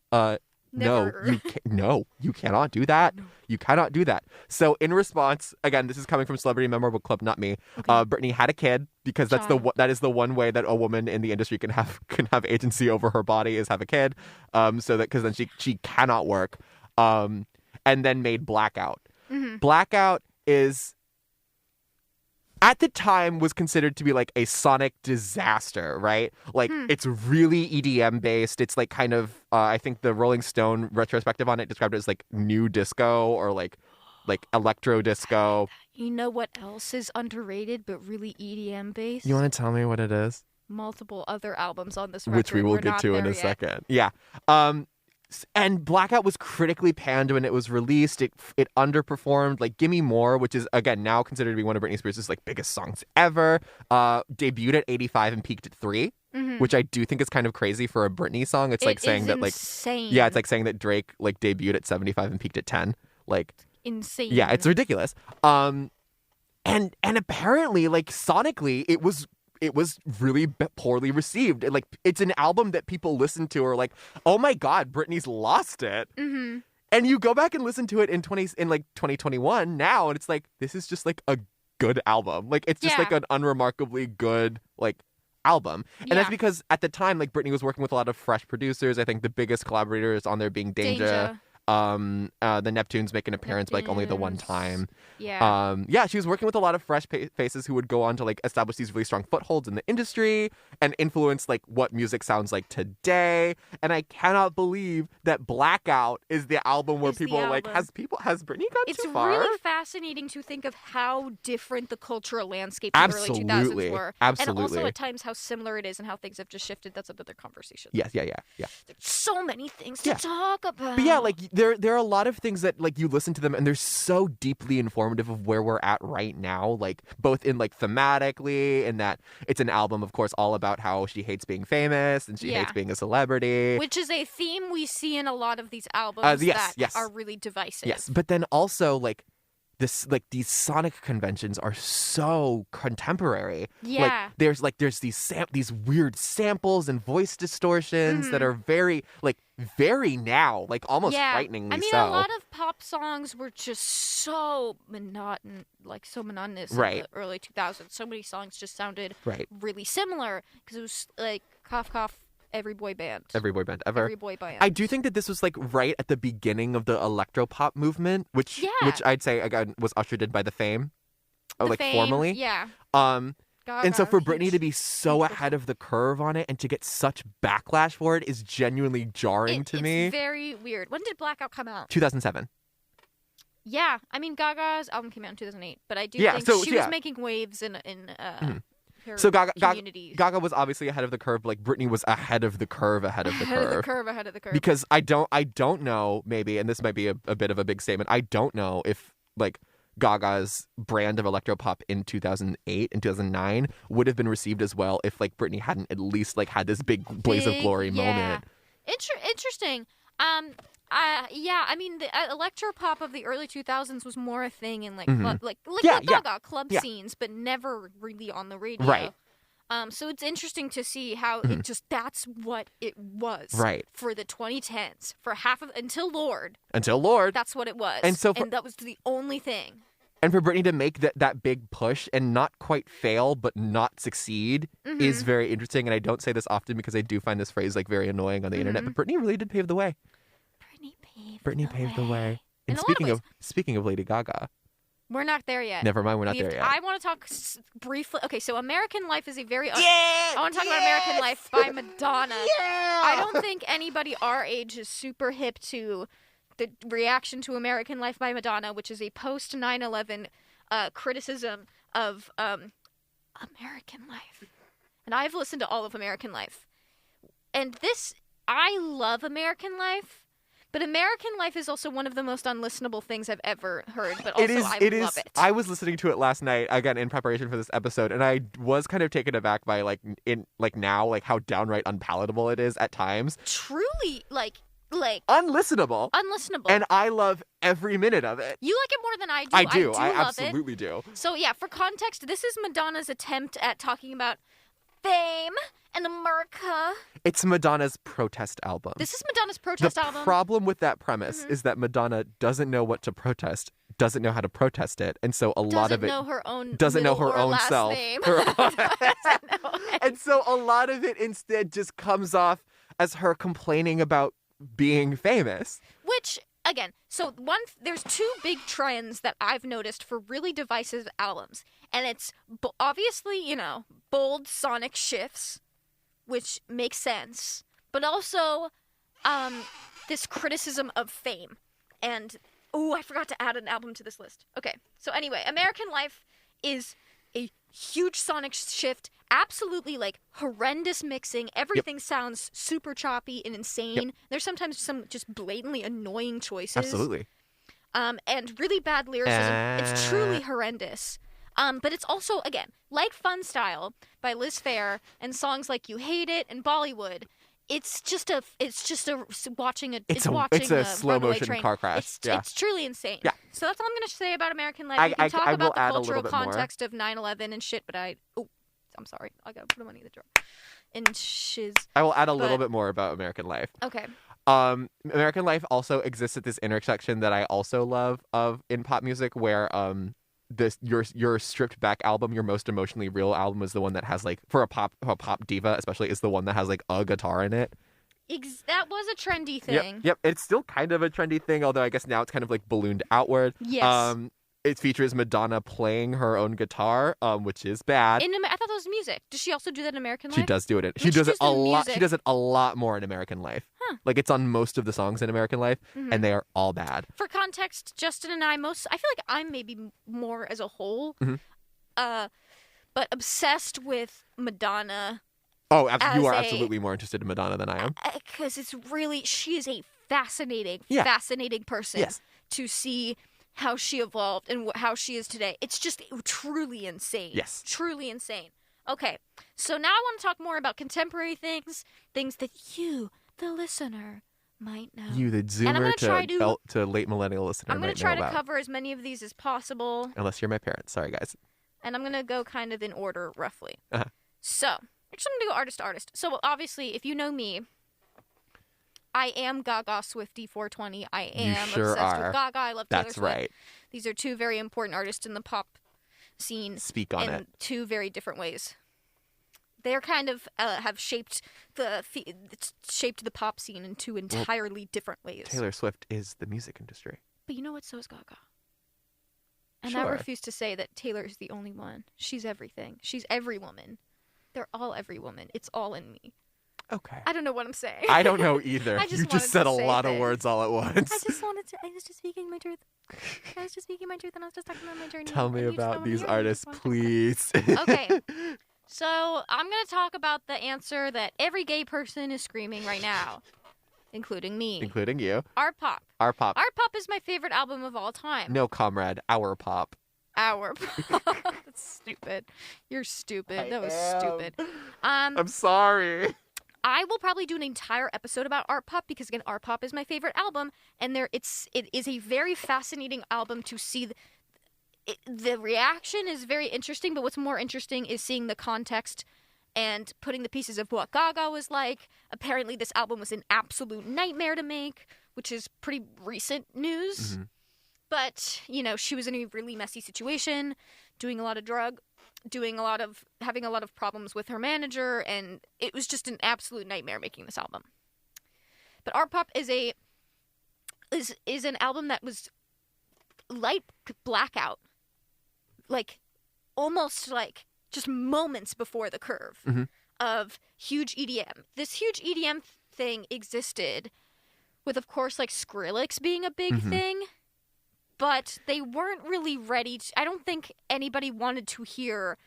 no, you cannot do that. No. You cannot do that. So in response, again, this is coming from Celebrity Memorable Club, not me. Okay. Britney had a kid because that is the one way that a woman in the industry can have agency over her body is have a kid. Because then she cannot work. And then made Blackout. Mm-hmm. Blackout is, at the time, was considered to be like a sonic disaster, right? Like it's really EDM based. It's like kind of I think the Rolling Stone retrospective on it described it as like new disco or like electro disco. You know what else is underrated but really EDM based? You want to tell me what it is? Multiple other albums on this record, which we will get to in a second. Yeah. And Blackout was critically panned when it was released. It underperformed. Like Gimme More, which is again now considered to be one of Britney Spears' like biggest songs ever, debuted at 85 and peaked at 3, which I do think is kind of crazy for a Britney song. It's like saying that insane. It's like saying that Drake like debuted at 75 and peaked at 10. Like insane. Yeah, it's ridiculous. And apparently like sonically it was really poorly received. Like it's an album that people listen to are like, oh my god, Britney's lost it. Mm-hmm. And you go back and listen to it in 2021 now, and it's like this is just like a good album. Like it's just like an unremarkably good like album. And that's because at the time like Britney was working with a lot of fresh producers. I think the biggest collaborators on there being Danger. The Neptunes make an appearance like only the one time. She was working with a lot of fresh faces who would go on to like establish these really strong footholds in the industry and influence like what music sounds like today. And I cannot believe that Blackout is the album where people are like, has Britney gone too far? It's really fascinating to think of how different the cultural landscape in the early 2000s were. Absolutely. And also at times how similar it is and how things have just shifted. That's another conversation. Yes, yeah. There's so many things to talk about. But yeah, like there are a lot of things that like you listen to them and they're so deeply informative of where we're at right now, like both in like thematically, and that it's an album of course all about how she hates being famous and she hates being a celebrity, which is a theme we see in a lot of these albums that are really divisive. Yes, but then also like these sonic conventions are so contemporary. Yeah. Like there's these weird samples and voice distortions that are very now, like almost frighteningly so. A lot of pop songs were just so monotonous in the early 2000s. So many songs just sounded really similar because it was like cough cough. Every boy band ever. I do think that this was like right at the beginning of the electropop movement, which I'd say again was ushered in by the Fame, formally. Yeah. And so for Britney to be so ahead of the curve on it and to get such backlash for it is genuinely jarring to me. It's very weird. When did Blackout come out? 2007. Yeah, I mean Gaga's album came out in 2008, but I do think she was making waves in So Gaga was obviously ahead of the curve. Like Britney was ahead of the curve. Ahead of the curve. Because I don't know, maybe, and this might be a bit of a big statement. I don't know if like Gaga's brand of electropop in 2008 and 2009 would have been received as well if like Britney hadn't at least like had this big blaze of glory moment. Interesting. I mean, the electropop of the early 2000s was more a thing in like Gaga club scenes, but never really on the radio. Right. So it's interesting to see how it just that's what it was. Right. For the 2010s, for until Lord. That's what it was. And that was the only thing. And for Britney to make that big push and not quite fail, but not succeed is very interesting. And I don't say this often because I do find this phrase like very annoying on the internet. But Britney really did pave the way. Britney paved the way. And speaking of Lady Gaga, we're not there yet. Never mind, we're not there yet. I want to talk briefly. Okay, so American Life is a very. I want to talk about American Life by Madonna. Yeah. I don't think anybody our age is super hip to the reaction to American Life by Madonna, which is a post 9/11 criticism of American Life. And I've listened to all of American Life, and I love American Life. But American Life is also one of the most unlistenable things I've ever heard, but also It is. I It love is. it. I was listening to it last night again in preparation for this episode, and I was kind of taken aback by now how downright unpalatable it is at times. Truly, like Unlistenable. unlistenable. And I love every minute of it. You like it more than I do. I do. I I love absolutely do. it. So yeah, for context, this is Madonna's attempt at talking about fame and America. It's Madonna's protest album. This is Madonna's protest the album. problem with that premise is that Madonna doesn't know what to protest, doesn't know how to protest it, and so a lot of it doesn't know her own doesn't know middle her or own last self. name. Her- Doesn't know it. And so a lot of it instead just comes off as her complaining about being famous. Which, again, so there's two big trends that I've noticed for really divisive albums. And it's obviously, bold sonic shifts, which makes sense. But also this criticism of fame. And, I forgot to add an album to this list. Okay, so anyway, American Life is a huge sonic shift. Absolutely, horrendous mixing. Everything sounds super choppy and insane. There's sometimes some just blatantly annoying choices. Absolutely. And really bad lyricism. It's truly horrendous. But it's also, again, like Fun Style by Liz Phair and songs like You Hate It and Bollywood. It's watching a slow runaway motion train. car crash. It's truly insane. Yeah. So that's all I'm going to say about American Life. I We can talk will about the add a cultural little bit more. context of 9/11 and shit, but I'm sorry. I got to put the money in the drawer. And shiz. I will add a little But- bit more about American Life. Okay. American Life also exists at this intersection that I also love in pop music, where your stripped back album, your most emotionally real album, is the one that has for a pop diva especially, is the one that has a guitar in it. That was a trendy thing. Yep. It's still kind of a trendy thing, although I guess now it's kind of ballooned outward. Yes. It features Madonna playing her own guitar, which is bad. I thought that was music. Does she also do that in American Life? She does do it. She She does it just a did lot. She music. does it a lot more in American Life. Huh. It's on most of the songs in American Life, and they are all bad. For context, Justin and I feel like I'm maybe more as a whole, but obsessed with Madonna. Oh, As you are a- absolutely more interested in Madonna than I am. Because she is a fascinating person Yes. to see how she evolved and how she is today. It's just truly insane. Yes. Truly insane. Okay, so now I want to talk more about contemporary things that you, the listener, might know. You, the And I'm Zoomer gonna try to late millennial listener, I'm going might to try know to about. cover as many of these as possible, Unless you're my parents. Sorry, guys. and I'm going to go kind of in order, roughly. Uh-huh. So, actually, I'm going to go artist to artist. So, obviously, if you know me, I am Gaga Swiftie 420. I am sure obsessed are. with Gaga. I love Taylor That's Swift. right. These are two very important artists in the pop scene Speak on in it. two very different ways. They're kind of have shaped the pop scene in two entirely different ways. Taylor Swift is the music industry. But you know what? So is Gaga. And Sure. I refuse to say that Taylor is the only one. She's everything. She's every woman. They're all every woman. It's all in me. Okay. I don't know what I'm saying. I don't know either. I just You wanted just said to a say lot of things. words all at once. I was just speaking my truth. I was just speaking my truth, and I was just talking about my journey. Tell me and you just don't about wanna these hear it. You artists, just wanna talk about it. please. Okay. So I'm going to talk about the answer that every gay person is screaming right now, including me. Including you. Art Pop. Our pop. Art Pop is my favorite album of all time. No, comrade. Our pop. Our Pop. That's stupid. You're stupid. That was stupid. I'm sorry. I will probably do an entire episode about Art Pop because, again, Art Pop is my favorite album, and it is a very fascinating album to see. The reaction is very interesting, but what's more interesting is seeing the context and putting the pieces of what Gaga was like. Apparently, this album was an absolute nightmare to make, which is pretty recent news. Mm-hmm. But, she was in a really messy situation, doing a lot of having a lot of problems with her manager, and it was just an absolute nightmare making this album. But Art Pop is an album that was light blackout, almost just moments before the curve of huge EDM. This huge EDM thing existed with, of course, Skrillex being a big thing. But they weren't really ready I don't think anybody wanted to hear,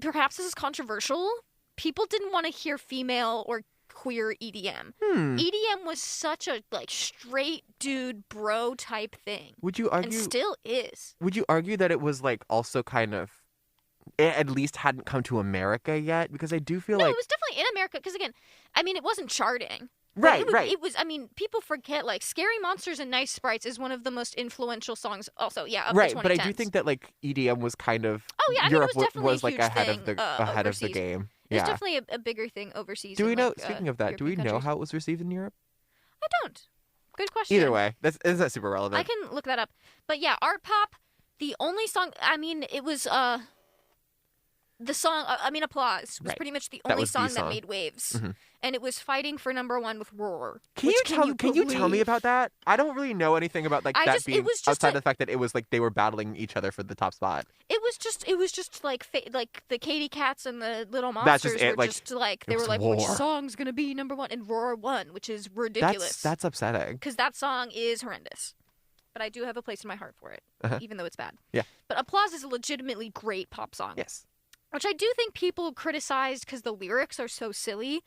perhaps this is controversial, people didn't want to hear female or queer EDM. Hmm. EDM was such a like straight dude bro type thing. Would you argue? And still is. Would you argue that it was like also kind of, it at least hadn't come to America yet? Because I do feel No, like it was definitely in America. Because again, I mean, it wasn't charting. right, It was, right. It was. I mean, people forget like "Scary Monsters and Nice Sprites" is one of the most influential songs. Also, yeah, of Right, the 2010s. but I do think that like EDM was kind of Oh yeah, I mean, Europe it was definitely was a like huge ahead thing, of the overseas. game. There's Yeah. definitely a bigger thing overseas. Do we in, know? like, Speaking of that, do we European know countries. how it was received in Europe? I don't. Good question. Either way, isn't that super relevant? I can look that up. But yeah, art pop. The only song. I mean, it was the song. Applause was Right. pretty much the That only was the song that song. made waves, Mhm. and it was fighting for #1 with Roar. Can which, you tell me believe? about that? I don't really know anything about like I that just- it being was just outside a- of the fact that it was like they were battling each other for the top spot. It was just like like the Katy Cats and the Little That's Monsters just it, were like, just like they it were was like which war. song's gonna be #1, and Roar won, which is ridiculous. That's upsetting. Because that song is horrendous. But I do have a place in my heart for it, even though it's bad. Yeah. But Applause is a legitimately great pop song. Yes. Which I do think people criticized because the lyrics are so silly.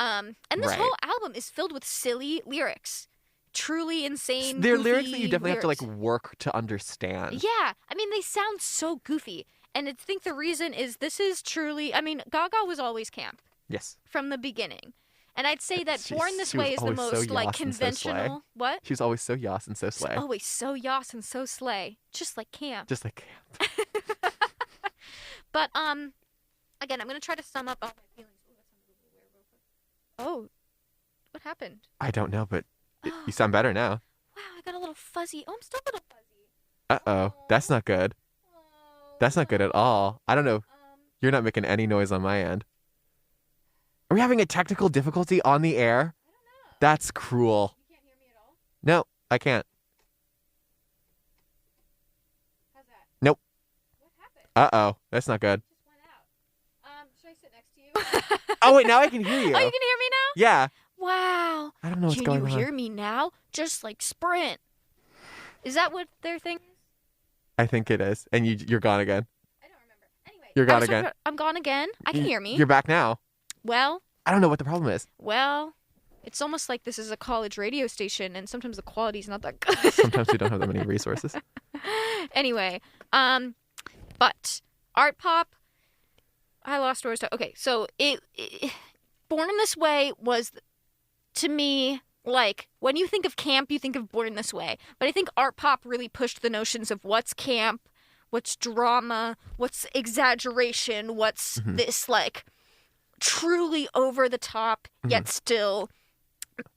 And this Right. whole album is filled with silly lyrics. Truly insane, They're goofy lyrics that you definitely have to lyrics. like work to understand. Yeah. I mean, they sound so goofy. And I think the reason is this is truly... I mean, Gaga was always camp Yes. from the beginning. And I'd say that She's- Born This she was Way is the always so most, like, yas and so slay. conventional... What? She was always so yas and so slay. Always so yas and so slay. Just like camp. Just like But, again, I'm going to try to sum up all my feelings. Ooh, that sounded a little weird real quick. Oh, what happened? I don't know, but you sound better now. Wow, I got a little fuzzy. Oh, I'm still a little fuzzy. Uh-oh. That's not good. Oh, That's not good at all. I don't know. You're not making any noise on my end. Are we having a technical difficulty on the air? I don't know. That's cruel. You can't hear me at all? No, I can't. How's that? Nope. What happened? Uh-oh. That's not good. It just went out. Should I sit next to you? Oh, wait, now I can hear you. Oh, you can hear me now? Yeah. Wow. I don't know what's Can going you on. hear me now? Just like Sprint. Is that what their thing is? I think it is. And you're gone again. I don't remember. Anyway. You're I gone was talking again. about- I'm gone again. I can hear me. You're back now. Well, I don't know what the problem is. it's almost like this is a college radio station, and sometimes the quality's not that good. Sometimes we don't have that many resources. Anyway, but art pop, I lost where I was talking. Okay, so it Born in This Way was, to me, like, when you think of camp, you think of Born in This Way. But I think art pop really pushed the notions of what's camp, what's drama, what's exaggeration, what's this, like, truly over the top, yet still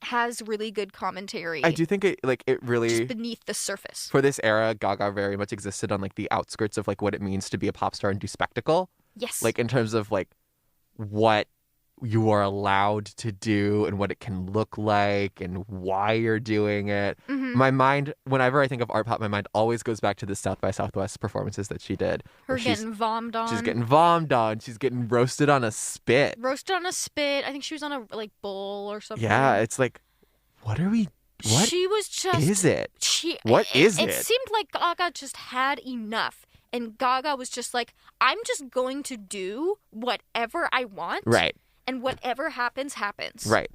has really good commentary. I do think it really just beneath the surface. for this era, Gaga very much existed on like the outskirts of like what it means to be a pop star and do spectacle. Yes. Like in terms of like what you are allowed to do and what it can look like and why you're doing it. Mhm. My mind, whenever I think of art pop, my mind always goes back to the South by Southwest performances that she did. Her where getting vommed on. she's getting vommed on. She's getting roasted on a spit. roasted on a spit. I think she was on a like bowl or something. Yeah, it's like, what are we? What She was just. is it? What is it? it? It seemed like Gaga just had enough, and Gaga was just like, "I'm just going to do whatever I want, Right, and whatever happens, happens." right.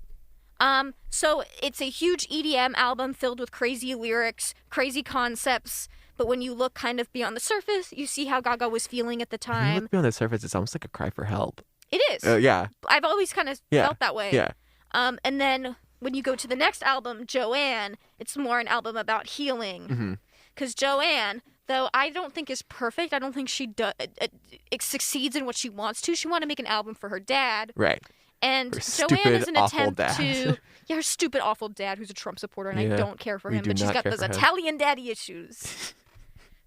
So it's a huge EDM album filled with crazy lyrics, crazy concepts. But when you look kind of beyond the surface, you see how Gaga was feeling at the When you time. look beyond the surface, it's almost like a cry for help. It is. Yeah, I've always kind of Yeah. felt that way. yeah. And then when you go to the next album, Joanne, it's more an album about healing. Mm-hmm. Because Joanne, though I don't think is perfect, I don't think she succeeds in what she wants to. She wanted to make an album for her dad. Right. And Her Joanne stupid, is an awful attempt dad. to... Yeah, her stupid, awful dad who's a Trump supporter, and I Yeah, don't care for we him. do But she's not got care those for him. Italian daddy issues.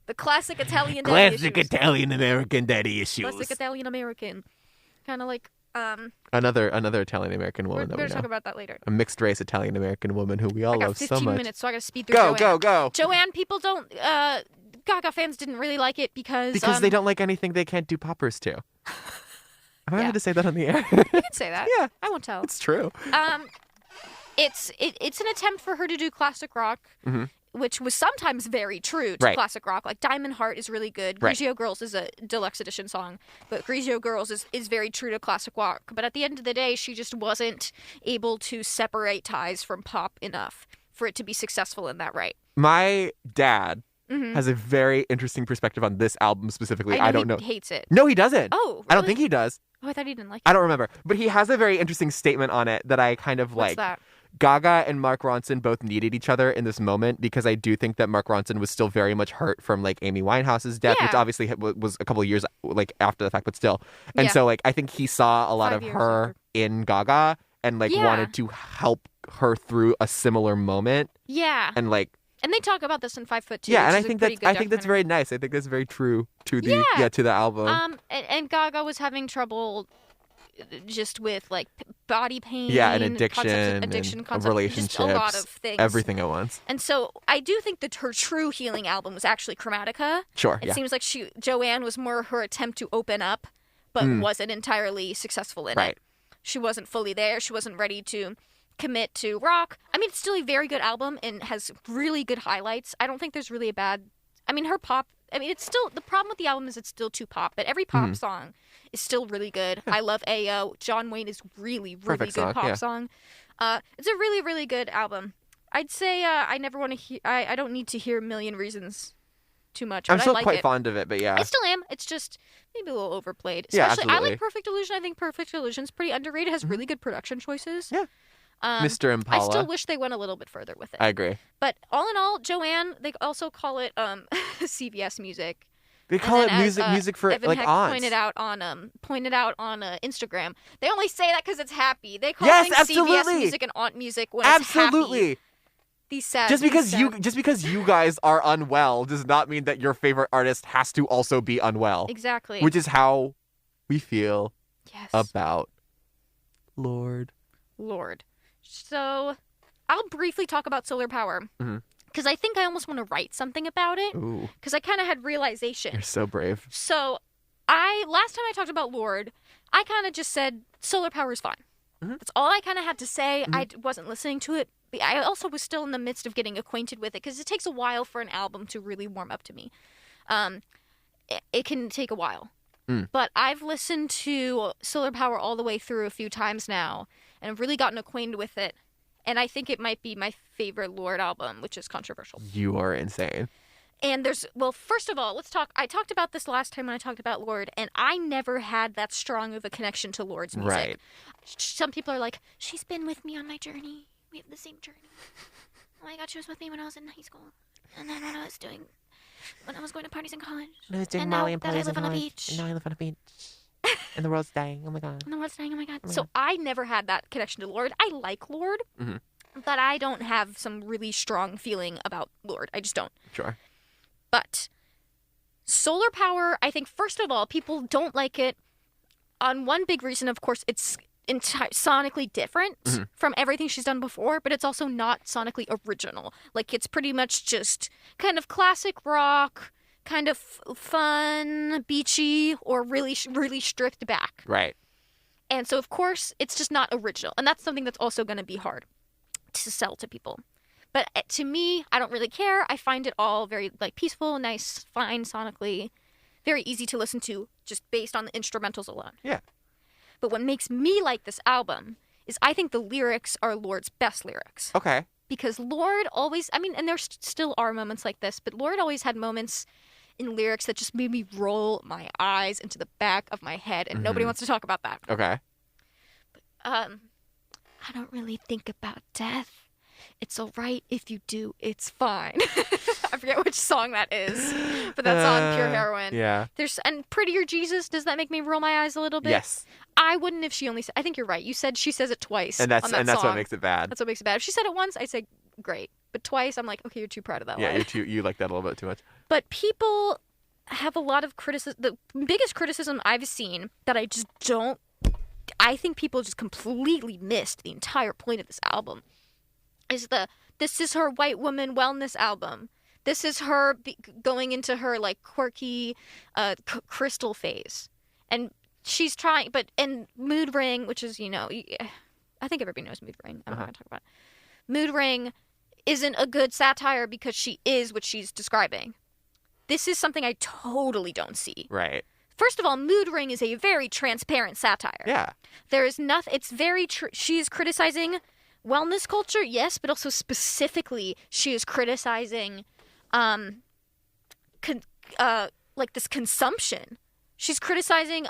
The classic Italian daddy issues. Italian American daddy Classic Italian American. Kind of like... Another Italian American we're woman that going we to know. talk about that later. A mixed race Italian American woman who we all I got love 15 so much. minutes, so I got to speed through Go, Joanne. go, go. Joanne, people don't... Gaga fans didn't really like it because Because they don't like anything they can't do poppers to. Am I allowed to say that on the air? You can say that. Yeah. I won't tell. It's true. It's an attempt for her to do classic rock Mm-hmm. which was sometimes very true to Right. classic rock. Like Diamond Heart is really good. Right. Grigio Girls is a deluxe edition song, but Grigio Girls is very true to classic rock. But at the end of the day, she just wasn't able to separate ties from pop enough for it to be successful in that right. My dad has a very interesting perspective on this album specifically. I don't know. He hates it. No, he doesn't. Oh, really? I don't think he does. Oh, I thought he didn't like it. I don't remember. But he has a very interesting statement on it that I kind of What's like. that? Gaga and Mark Ronson both needed each other in this moment because I do think that Mark Ronson was still very much hurt from like Amy Winehouse's death, which Yeah. obviously was a couple of years like after the fact, but still. And Yeah. so like I think he saw a lot 5 of years her after. in Gaga and like Yeah. wanted to help her through a similar moment Yeah. and like And they talk about this in 5 Foot 2. yeah, and which I is a think pretty that's good that's documentary. very nice. I think that's very true to the to the album. And Gaga was having trouble just with like body pain, yeah, and concepts of addiction, addiction, and concepts, relationships, just a lot of things, everything at once. And so I do think that her true healing album was actually Chromatica. Sure, It yeah. seems like Joanne was more her attempt to open up, but wasn't entirely successful in Right. it. She wasn't fully there. She wasn't ready to commit to rock. I mean, it's still a very good album and has really good highlights. I don't think there's really a bad. I mean, her pop. I mean, it's still the problem with the album is it's still too pop, but every pop song is still really good. I love Ayo. John Wayne is really Perfect good song, pop yeah. song. It's a really, really good album. I'd say I never want to hear. I don't need to hear A Million Reasons too much. I'm But still I like quite it. fond of it, but yeah. I still am. It's just maybe a little overplayed. Yeah, Especially, I absolutely. like Perfect Illusion. I think Perfect Illusion's pretty underrated. It has really good production choices. Yeah. Um, Mr. Impala. I still wish they went a little bit further with it. I agree. But all in all, Joanne, they also call it CVS music. They call it And then music for Evan like Heck aunts. pointed out on Instagram. They only say that because it's happy. They call Yes, things absolutely. CVS music and aunt music when it's Absolutely. happy. These sad. Just these sad- because you guys are unwell does not mean that your favorite artist has to also be unwell. Exactly. Which is how we feel yes. about Lord. So, I'll briefly talk about solar power Mhm. because I think I almost want to write something about it Ooh, because I kind of had realization. you're so brave. So, last time I talked about Lord, I kind of just said solar power is fine. Mhm. That's all I kind of had to say. I wasn't listening to it. But I also was still in the midst of getting acquainted with it because it takes a while for an album to really warm up to me. It can take a while. But I've listened to Solar Power all the way through a few times now and I've really gotten acquainted with it. And I think it might be my favorite Lord album, which is controversial. You are insane. And first of all, let's talk. I talked about this last time when I talked about Lord, and I never had that strong of a connection to Lord's music. Right. Some people are like, she's been with me on my journey. We have the same journey. Oh my God, she was with me when I was in high school. And then when I was going to parties in college. I was doing And Molly now and that I parties live in on a college, beach. And now I live on a beach. And the world's dying. Oh my god. And the world's dying, oh my God. Oh my So God. I never had that connection to Lord. I like Lord, Mhm. but I don't have some really strong feeling about Lord. I just don't. Sure. But solar power, I think, first of all, people don't like it on one big reason, of course, it's sonically different from everything she's done before, but it's also not sonically original. Like, it's pretty much just kind of classic rock, kind of fun, beachy, or really, really stripped back. Right. And so, of course, it's just not original. And that's something that's also going to be hard to sell to people. But to me, I don't really care. I find it all very peaceful, nice, fine sonically, very easy to listen to just based on the instrumentals alone. Yeah. But what makes me like this album is I think the lyrics are Lord's best lyrics. Okay. Because Lord always, and there still are moments like this, but Lord always had moments in lyrics that just made me roll my eyes into the back of my head, and nobody wants to talk about that. Okay. I don't really think about death. It's all right if you do, it's fine. I forget which song that is, but that's on Pure Heroin. Yeah. And Prettier Jesus, does that make me roll my eyes a little bit? Yes. I wouldn't if she only said, I think you're right. You said she says it twice. And that's on that what song. makes it bad. That's what makes it bad. If she said it once, I'd say great. But twice, I'm like, okay, you're too proud of that Yeah, line. you like that a little bit too much. But people have a lot of criticism. The biggest criticism I've seen that I think people just completely missed the entire point of this album is this is her white woman wellness album. This is her going into her quirky crystal phase. And she's trying, and Mood Ring, which is, I think everybody knows Mood Ring. I'm not going to talk about it. Mood Ring isn't a good satire because she is what she's describing. This is something I totally don't see. Right. First of all, Mood Ring is a very transparent satire. Yeah. There is nothing. It's very. She's criticizing wellness culture, yes, but also specifically, she is criticizing, like this consumption. She's criticizing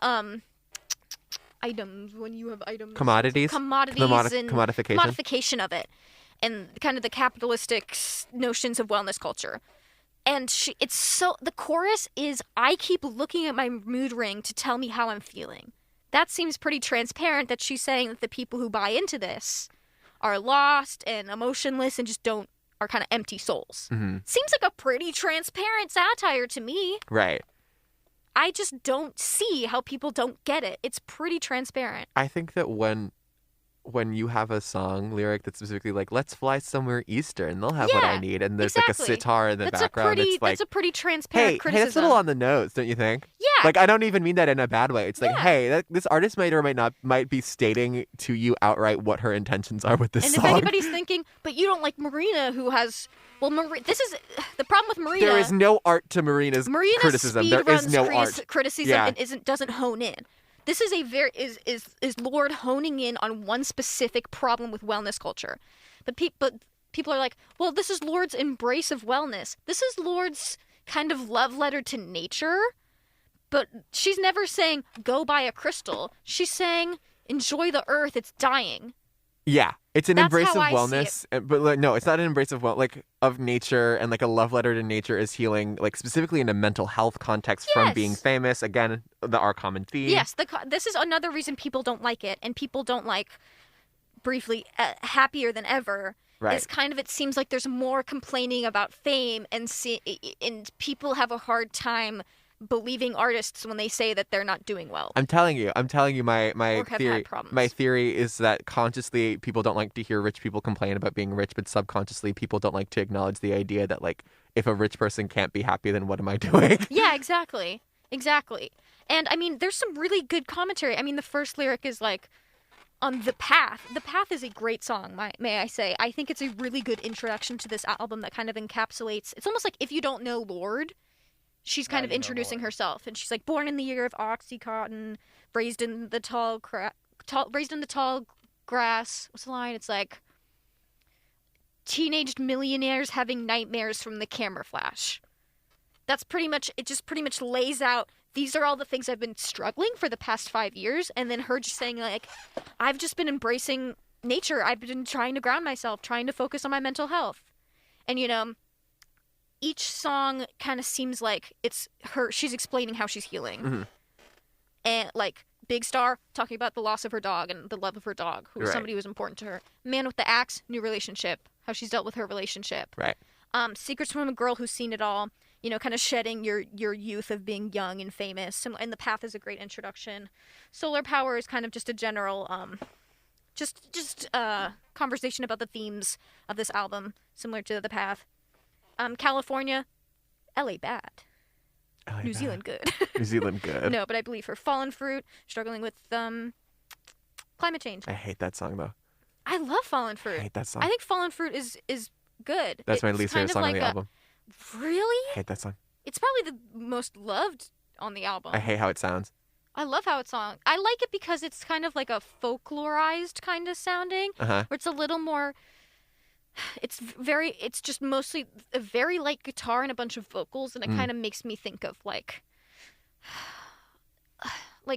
items when you have items. Commodities. And commodification of it, and kind of the capitalistic notions of wellness culture. And the chorus is, I keep looking at my mood ring to tell me how I'm feeling. That seems pretty transparent that she's saying that the people who buy into this are lost and emotionless and just are kind of empty souls. Mm-hmm. Seems like a pretty transparent satire to me. Right. I just don't see how people don't get it. It's pretty transparent. I think that when you have a song lyric that's specifically like, let's fly somewhere Eastern, they'll have what I need, and there's like a sitar in the background. That's a pretty transparent criticism. Hey, that's a little on the nose, don't you think? Yeah. Like, I don't even mean that in a bad way. It's like, hey, this artist might be stating to you outright what her intentions are with this song. And if anybody's thinking, but you don't like Marina, who has... Well, this is the problem with Marina. There is no art to Marina's criticism. There is no art. Criticism and doesn't hone in. This is is Lorde honing in on one specific problem with wellness culture. But people are like, well, this is Lorde's embrace of wellness. This is Lorde's kind of love letter to nature. But she's never saying, go buy a crystal. She's saying, enjoy the earth, it's dying. Yeah, it's an embrace of wellness, but like, no, it's not an embrace of nature, and like a love letter to nature is healing, like specifically in a mental health context from being famous. Again, our common theme. Yes, this is another reason people don't like it, and people don't like briefly Happier Than Ever. Right. Is kind of, it seems like there's more complaining about fame, and people have a hard time believing artists when they say that they're not doing well. I'm telling you my theory is that consciously people don't like to hear rich people complain about being rich, but subconsciously people don't like to acknowledge the idea that, like, if a rich person can't be happy, then what am I doing? Yeah, exactly. And I mean, there's some really good commentary. I mean, the first lyric is like, on The Path. The Path is a great song, may I say. I think it's a really good introduction to this album that kind of encapsulates, it's almost like if you don't know Lorde, she's kind of introducing herself, and she's like, born in the year of Oxycontin, raised in the tall grass. What's the line? It's like, teenaged millionaires having nightmares from the camera flash. That's pretty much, it just pretty much lays out, these are all the things I've been struggling for the past 5 years, and then her just saying, like, I've just been embracing nature. I've been trying to ground myself, trying to focus on my mental health. And, you know, each song kind of seems like she's explaining how she's healing. Mm-hmm. And, like, Big Star, talking about the loss of her dog and the love of her dog, who was somebody who was important to her. Man with the Axe, new relationship, how she's dealt with her relationship. Right. Secrets from a Girl Who's Seen It All, you know, kind of shedding your youth of being young and famous. And The Path is a great introduction. Solar Power is kind of just a general, conversation about the themes of this album, similar to The Path. California, LA bad. New Zealand good. New Zealand good. No, but I believe her. Fallen Fruit, struggling with climate change. I hate that song though. I love Fallen Fruit. I hate that song. I think Fallen Fruit is good. That's my least favorite song on the album. Really? I hate that song. It's probably the most loved on the album. I hate how it sounds. I love how it's sung. I like it because it's kind of like a folklorized kind of sounding, where it's a little more. It's just mostly a very light guitar and a bunch of vocals, and it kind of makes me think of like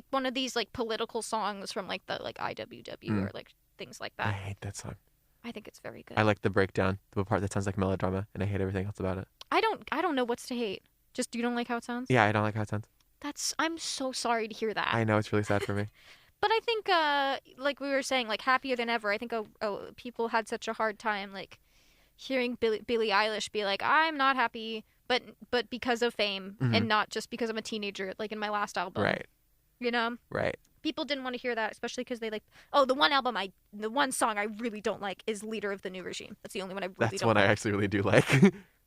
one of these like political songs from like the like IWW or like things like that. I hate that song. I think it's very good. I like the breakdown, the part that sounds like melodrama, and I hate everything else about it. I don't know what's to hate. Just you don't like how it sounds? Yeah, I don't like how it sounds. I'm so sorry to hear that. I know, it's really sad for me. But I think, like we were saying, like Happier Than Ever, I think people had such a hard time, like, hearing Billie Eilish be like, I'm not happy, but because of fame, and not just because I'm a teenager, like in my last album. Right. You know? Right. People didn't want to hear that, especially because they like, the one song I really don't like is Leader of the New Regime. That's the only one I really don't like. That's one I actually really do like.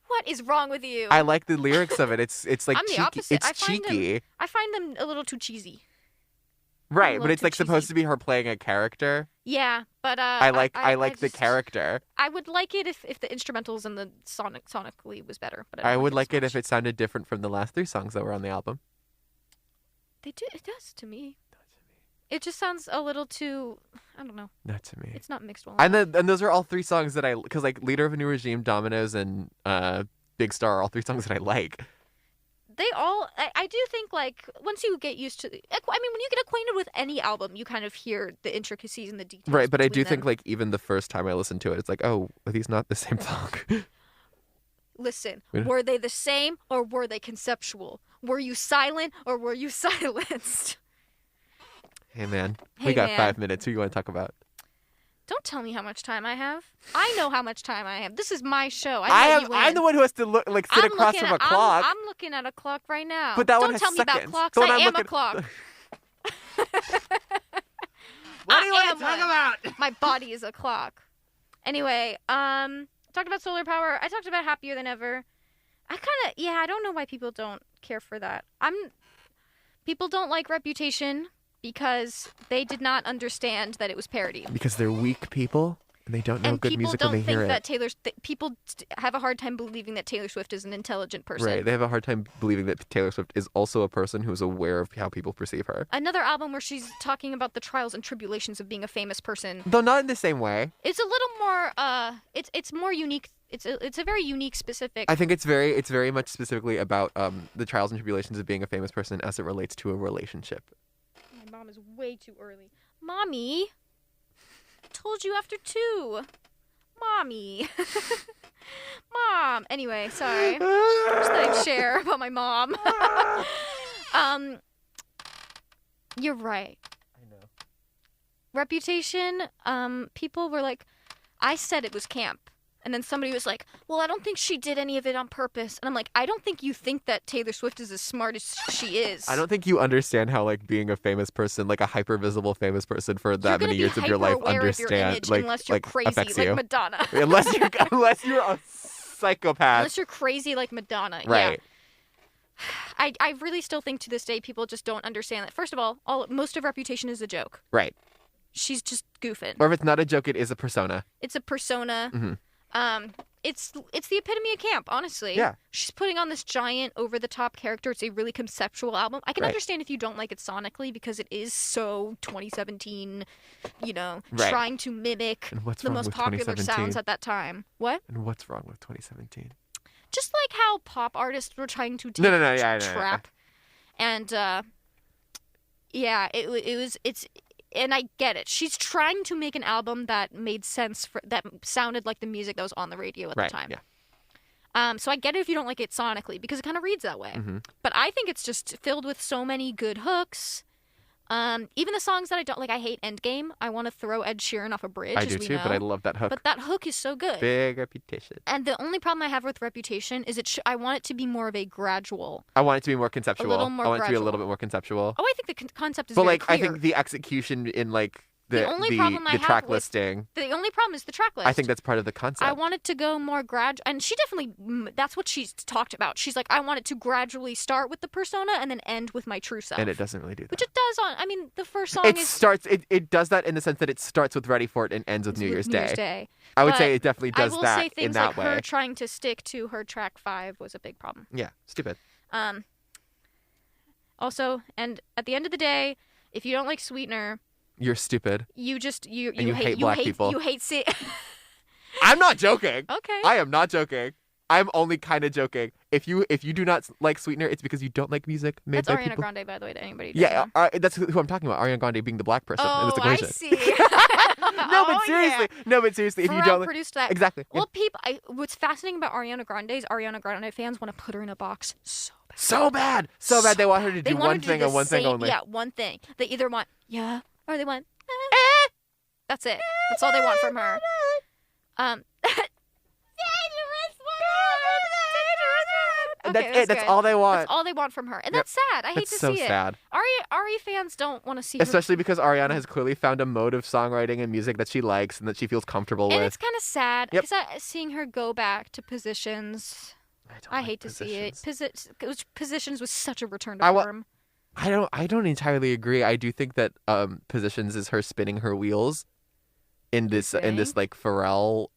What is wrong with you? I like the lyrics of it. It's like I'm the cheeky. opposite. It's cheeky. I find them a little too cheesy. Right, but it's like supposed to be her playing a character. Yeah, but I like the just, character. I would like it if the instrumentals and the sonically was better. But I would like it if if it sounded different from the last 3 songs that were on the album. they do. It does to me. It just sounds a little too. I don't know. Not to me. It's not mixed well. And those are all 3 songs that because like Leader of a New Regime, Dominoes, and Big Star are all 3 songs that I like. They all. I do think like once you get used to. I mean, when you get acquainted with any album, you kind of hear the intricacies and the details. Right, but I do between think them. like even the first time I listened to it, it's like, oh, are these not the same song? Listen, were they the same or were they conceptual? Were you silent or were you silenced? Hey man, Hey, we got man. 5 minutes. Who you want to talk about? Don't tell me how much time I have. I know how much time I have. This is my show. I'm the one who has to look like sit across from a clock. I'm looking at a clock right now. But that one Don't has tell me seconds. about clocks. The one I I'm am a looking- clock. What do you I want am to talk one. about? My body is a clock. Anyway, talked about solar power. I talked about happier than ever. I don't know why people don't care for that. People don't like Reputation because they did not understand that it was parody. Because they're weak people and they don't know And good people music don't when they hear think it. that people have a hard time believing that Taylor Swift is an intelligent person. Right, they have a hard time believing that Taylor Swift is also a person who's aware of how people perceive her. Another album where she's talking about the trials and tribulations of being a famous person. Though not in the same way. It's a little more it's more unique. It's a very unique, specific. I think it's very much specifically about the trials and tribulations of being a famous person as it relates to a relationship. My mom is way too early. Mommy, I told you after 2. Mommy. Mom. Anyway, sorry. Just thought I'd share about my mom. You're right. I know. Reputation, people were like, I said it was camp. And then somebody was like, well, I don't think she did any of it on purpose. And I'm like, I don't think you think that Taylor Swift is as smart as she is. I don't think you understand how like being a famous person, like a hyper visible famous person for that many years of your life, understand like unless you're crazy affects like you. Madonna. unless you're a psychopath. Unless you're crazy like Madonna. Right. Yeah. I really still think to this day people just don't understand that. First of all, most of Reputation is a joke. Right. She's just goofing. Or if it's not a joke, it is a persona. It's a persona. Mm-hmm. It's the epitome of camp, honestly. Yeah. She's putting on this giant over-the-top character. It's a really conceptual album. I can Right. understand if you don't like it sonically because it is so 2017, Right. trying to mimic And what's the wrong most with popular 2017? sounds at that time. What? And what's wrong with 2017? Just like how pop artists were trying to take No, yeah, I know, trap. And it's and I get it. She's trying to make an album that made sense that sounded like the music that was on the radio at Right. the time. Yeah. So I get it if you don't like it sonically because it kind of reads that way. Mm-hmm. But I think it's just filled with so many good hooks. Even the songs that I don't like, I hate Endgame. I want to throw Ed Sheeran off a bridge. I as do we too, know. but I love that hook. But that hook is so good. Big Reputation. And the only problem I have with Reputation is I want it to be more of a gradual. I want it to be more conceptual. little more I want it to be a gradual. little bit more conceptual. Oh, I think the concept is But very like, clear. I think the execution in like the only problem I have track with- listing. The only problem is the track list. I think that's part of the concept. I want it to go more gradual, and she definitely, that's what she's talked about. She's like, I want it to gradually start with the persona and then end with my true self. and it doesn't really do that. Which it does the first song It does that in the sense that it starts with Ready for It and ends with New Year's Day. I would But say it definitely does I will that say things in that like way. her trying to stick to her track 5 was a big problem. Yeah, stupid. Also, and at the end of the day, if you don't like Sweetener, You're stupid. you hate black people. You hate I'm not joking. Okay. I am not joking. I'm only kind of joking. If you do not like Sweetener, it's because you don't like music made That's by Ariana people. Grande, by the way, to anybody. Who Yeah, doesn't know. that's who I'm talking about. Ariana Grande being the black person in Oh, this I equation. see. No, but seriously, if you Pharrell don't produced that. exactly. Well, what's fascinating about Ariana Grande is Ariana Grande fans want to put her in a box so bad, They want her to They do want her one to thing do and the one thing same- only. Yeah, one thing. They either want or they want That's it. That's all they want from her. That's it. That's all they want. That's all they want from her, and that's sad. I hate That's to so see sad. it. Ari fans don't want to see her. Especially because Ariana has clearly found a mode of songwriting and music that she likes and that she feels comfortable And with. it's kind of sad Yep. because seeing her go back to Positions, don't I like hate to see it. Positions. Positions was such a return I to wa- form. I don't entirely agree. I do think that Positions is her spinning her wheels in this like Pharrell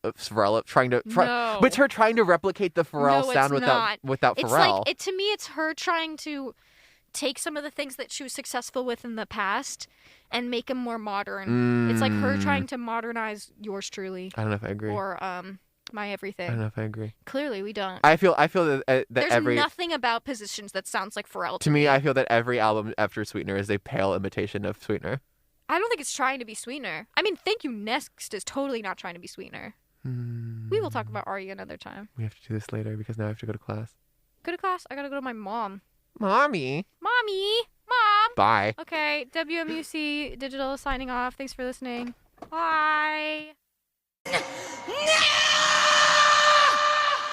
trying to No. but it's her trying to replicate the Pharrell No, sound it's not. without It's Pharrell. like to me, it's her trying to take some of the things that she was successful with in the past and make them more modern. It's like her trying to modernize Yours Truly. I don't know if I agree. Or My Everything. I don't know if I agree. Clearly, we don't. I feel that There's nothing about Positions that sounds like Pharrell to me. I feel that every album after Sweetener is a pale imitation of Sweetener. I don't think it's trying to be Sweetener. I mean, Thank You Next is totally not trying to be Sweetener. We will talk about Aria another time. We have to do this later because now I have to go to class. Go to class? I gotta go to my mom. Mommy. Mom! Bye. Okay, WMUC Digital signing off. Thanks for listening. Bye. No!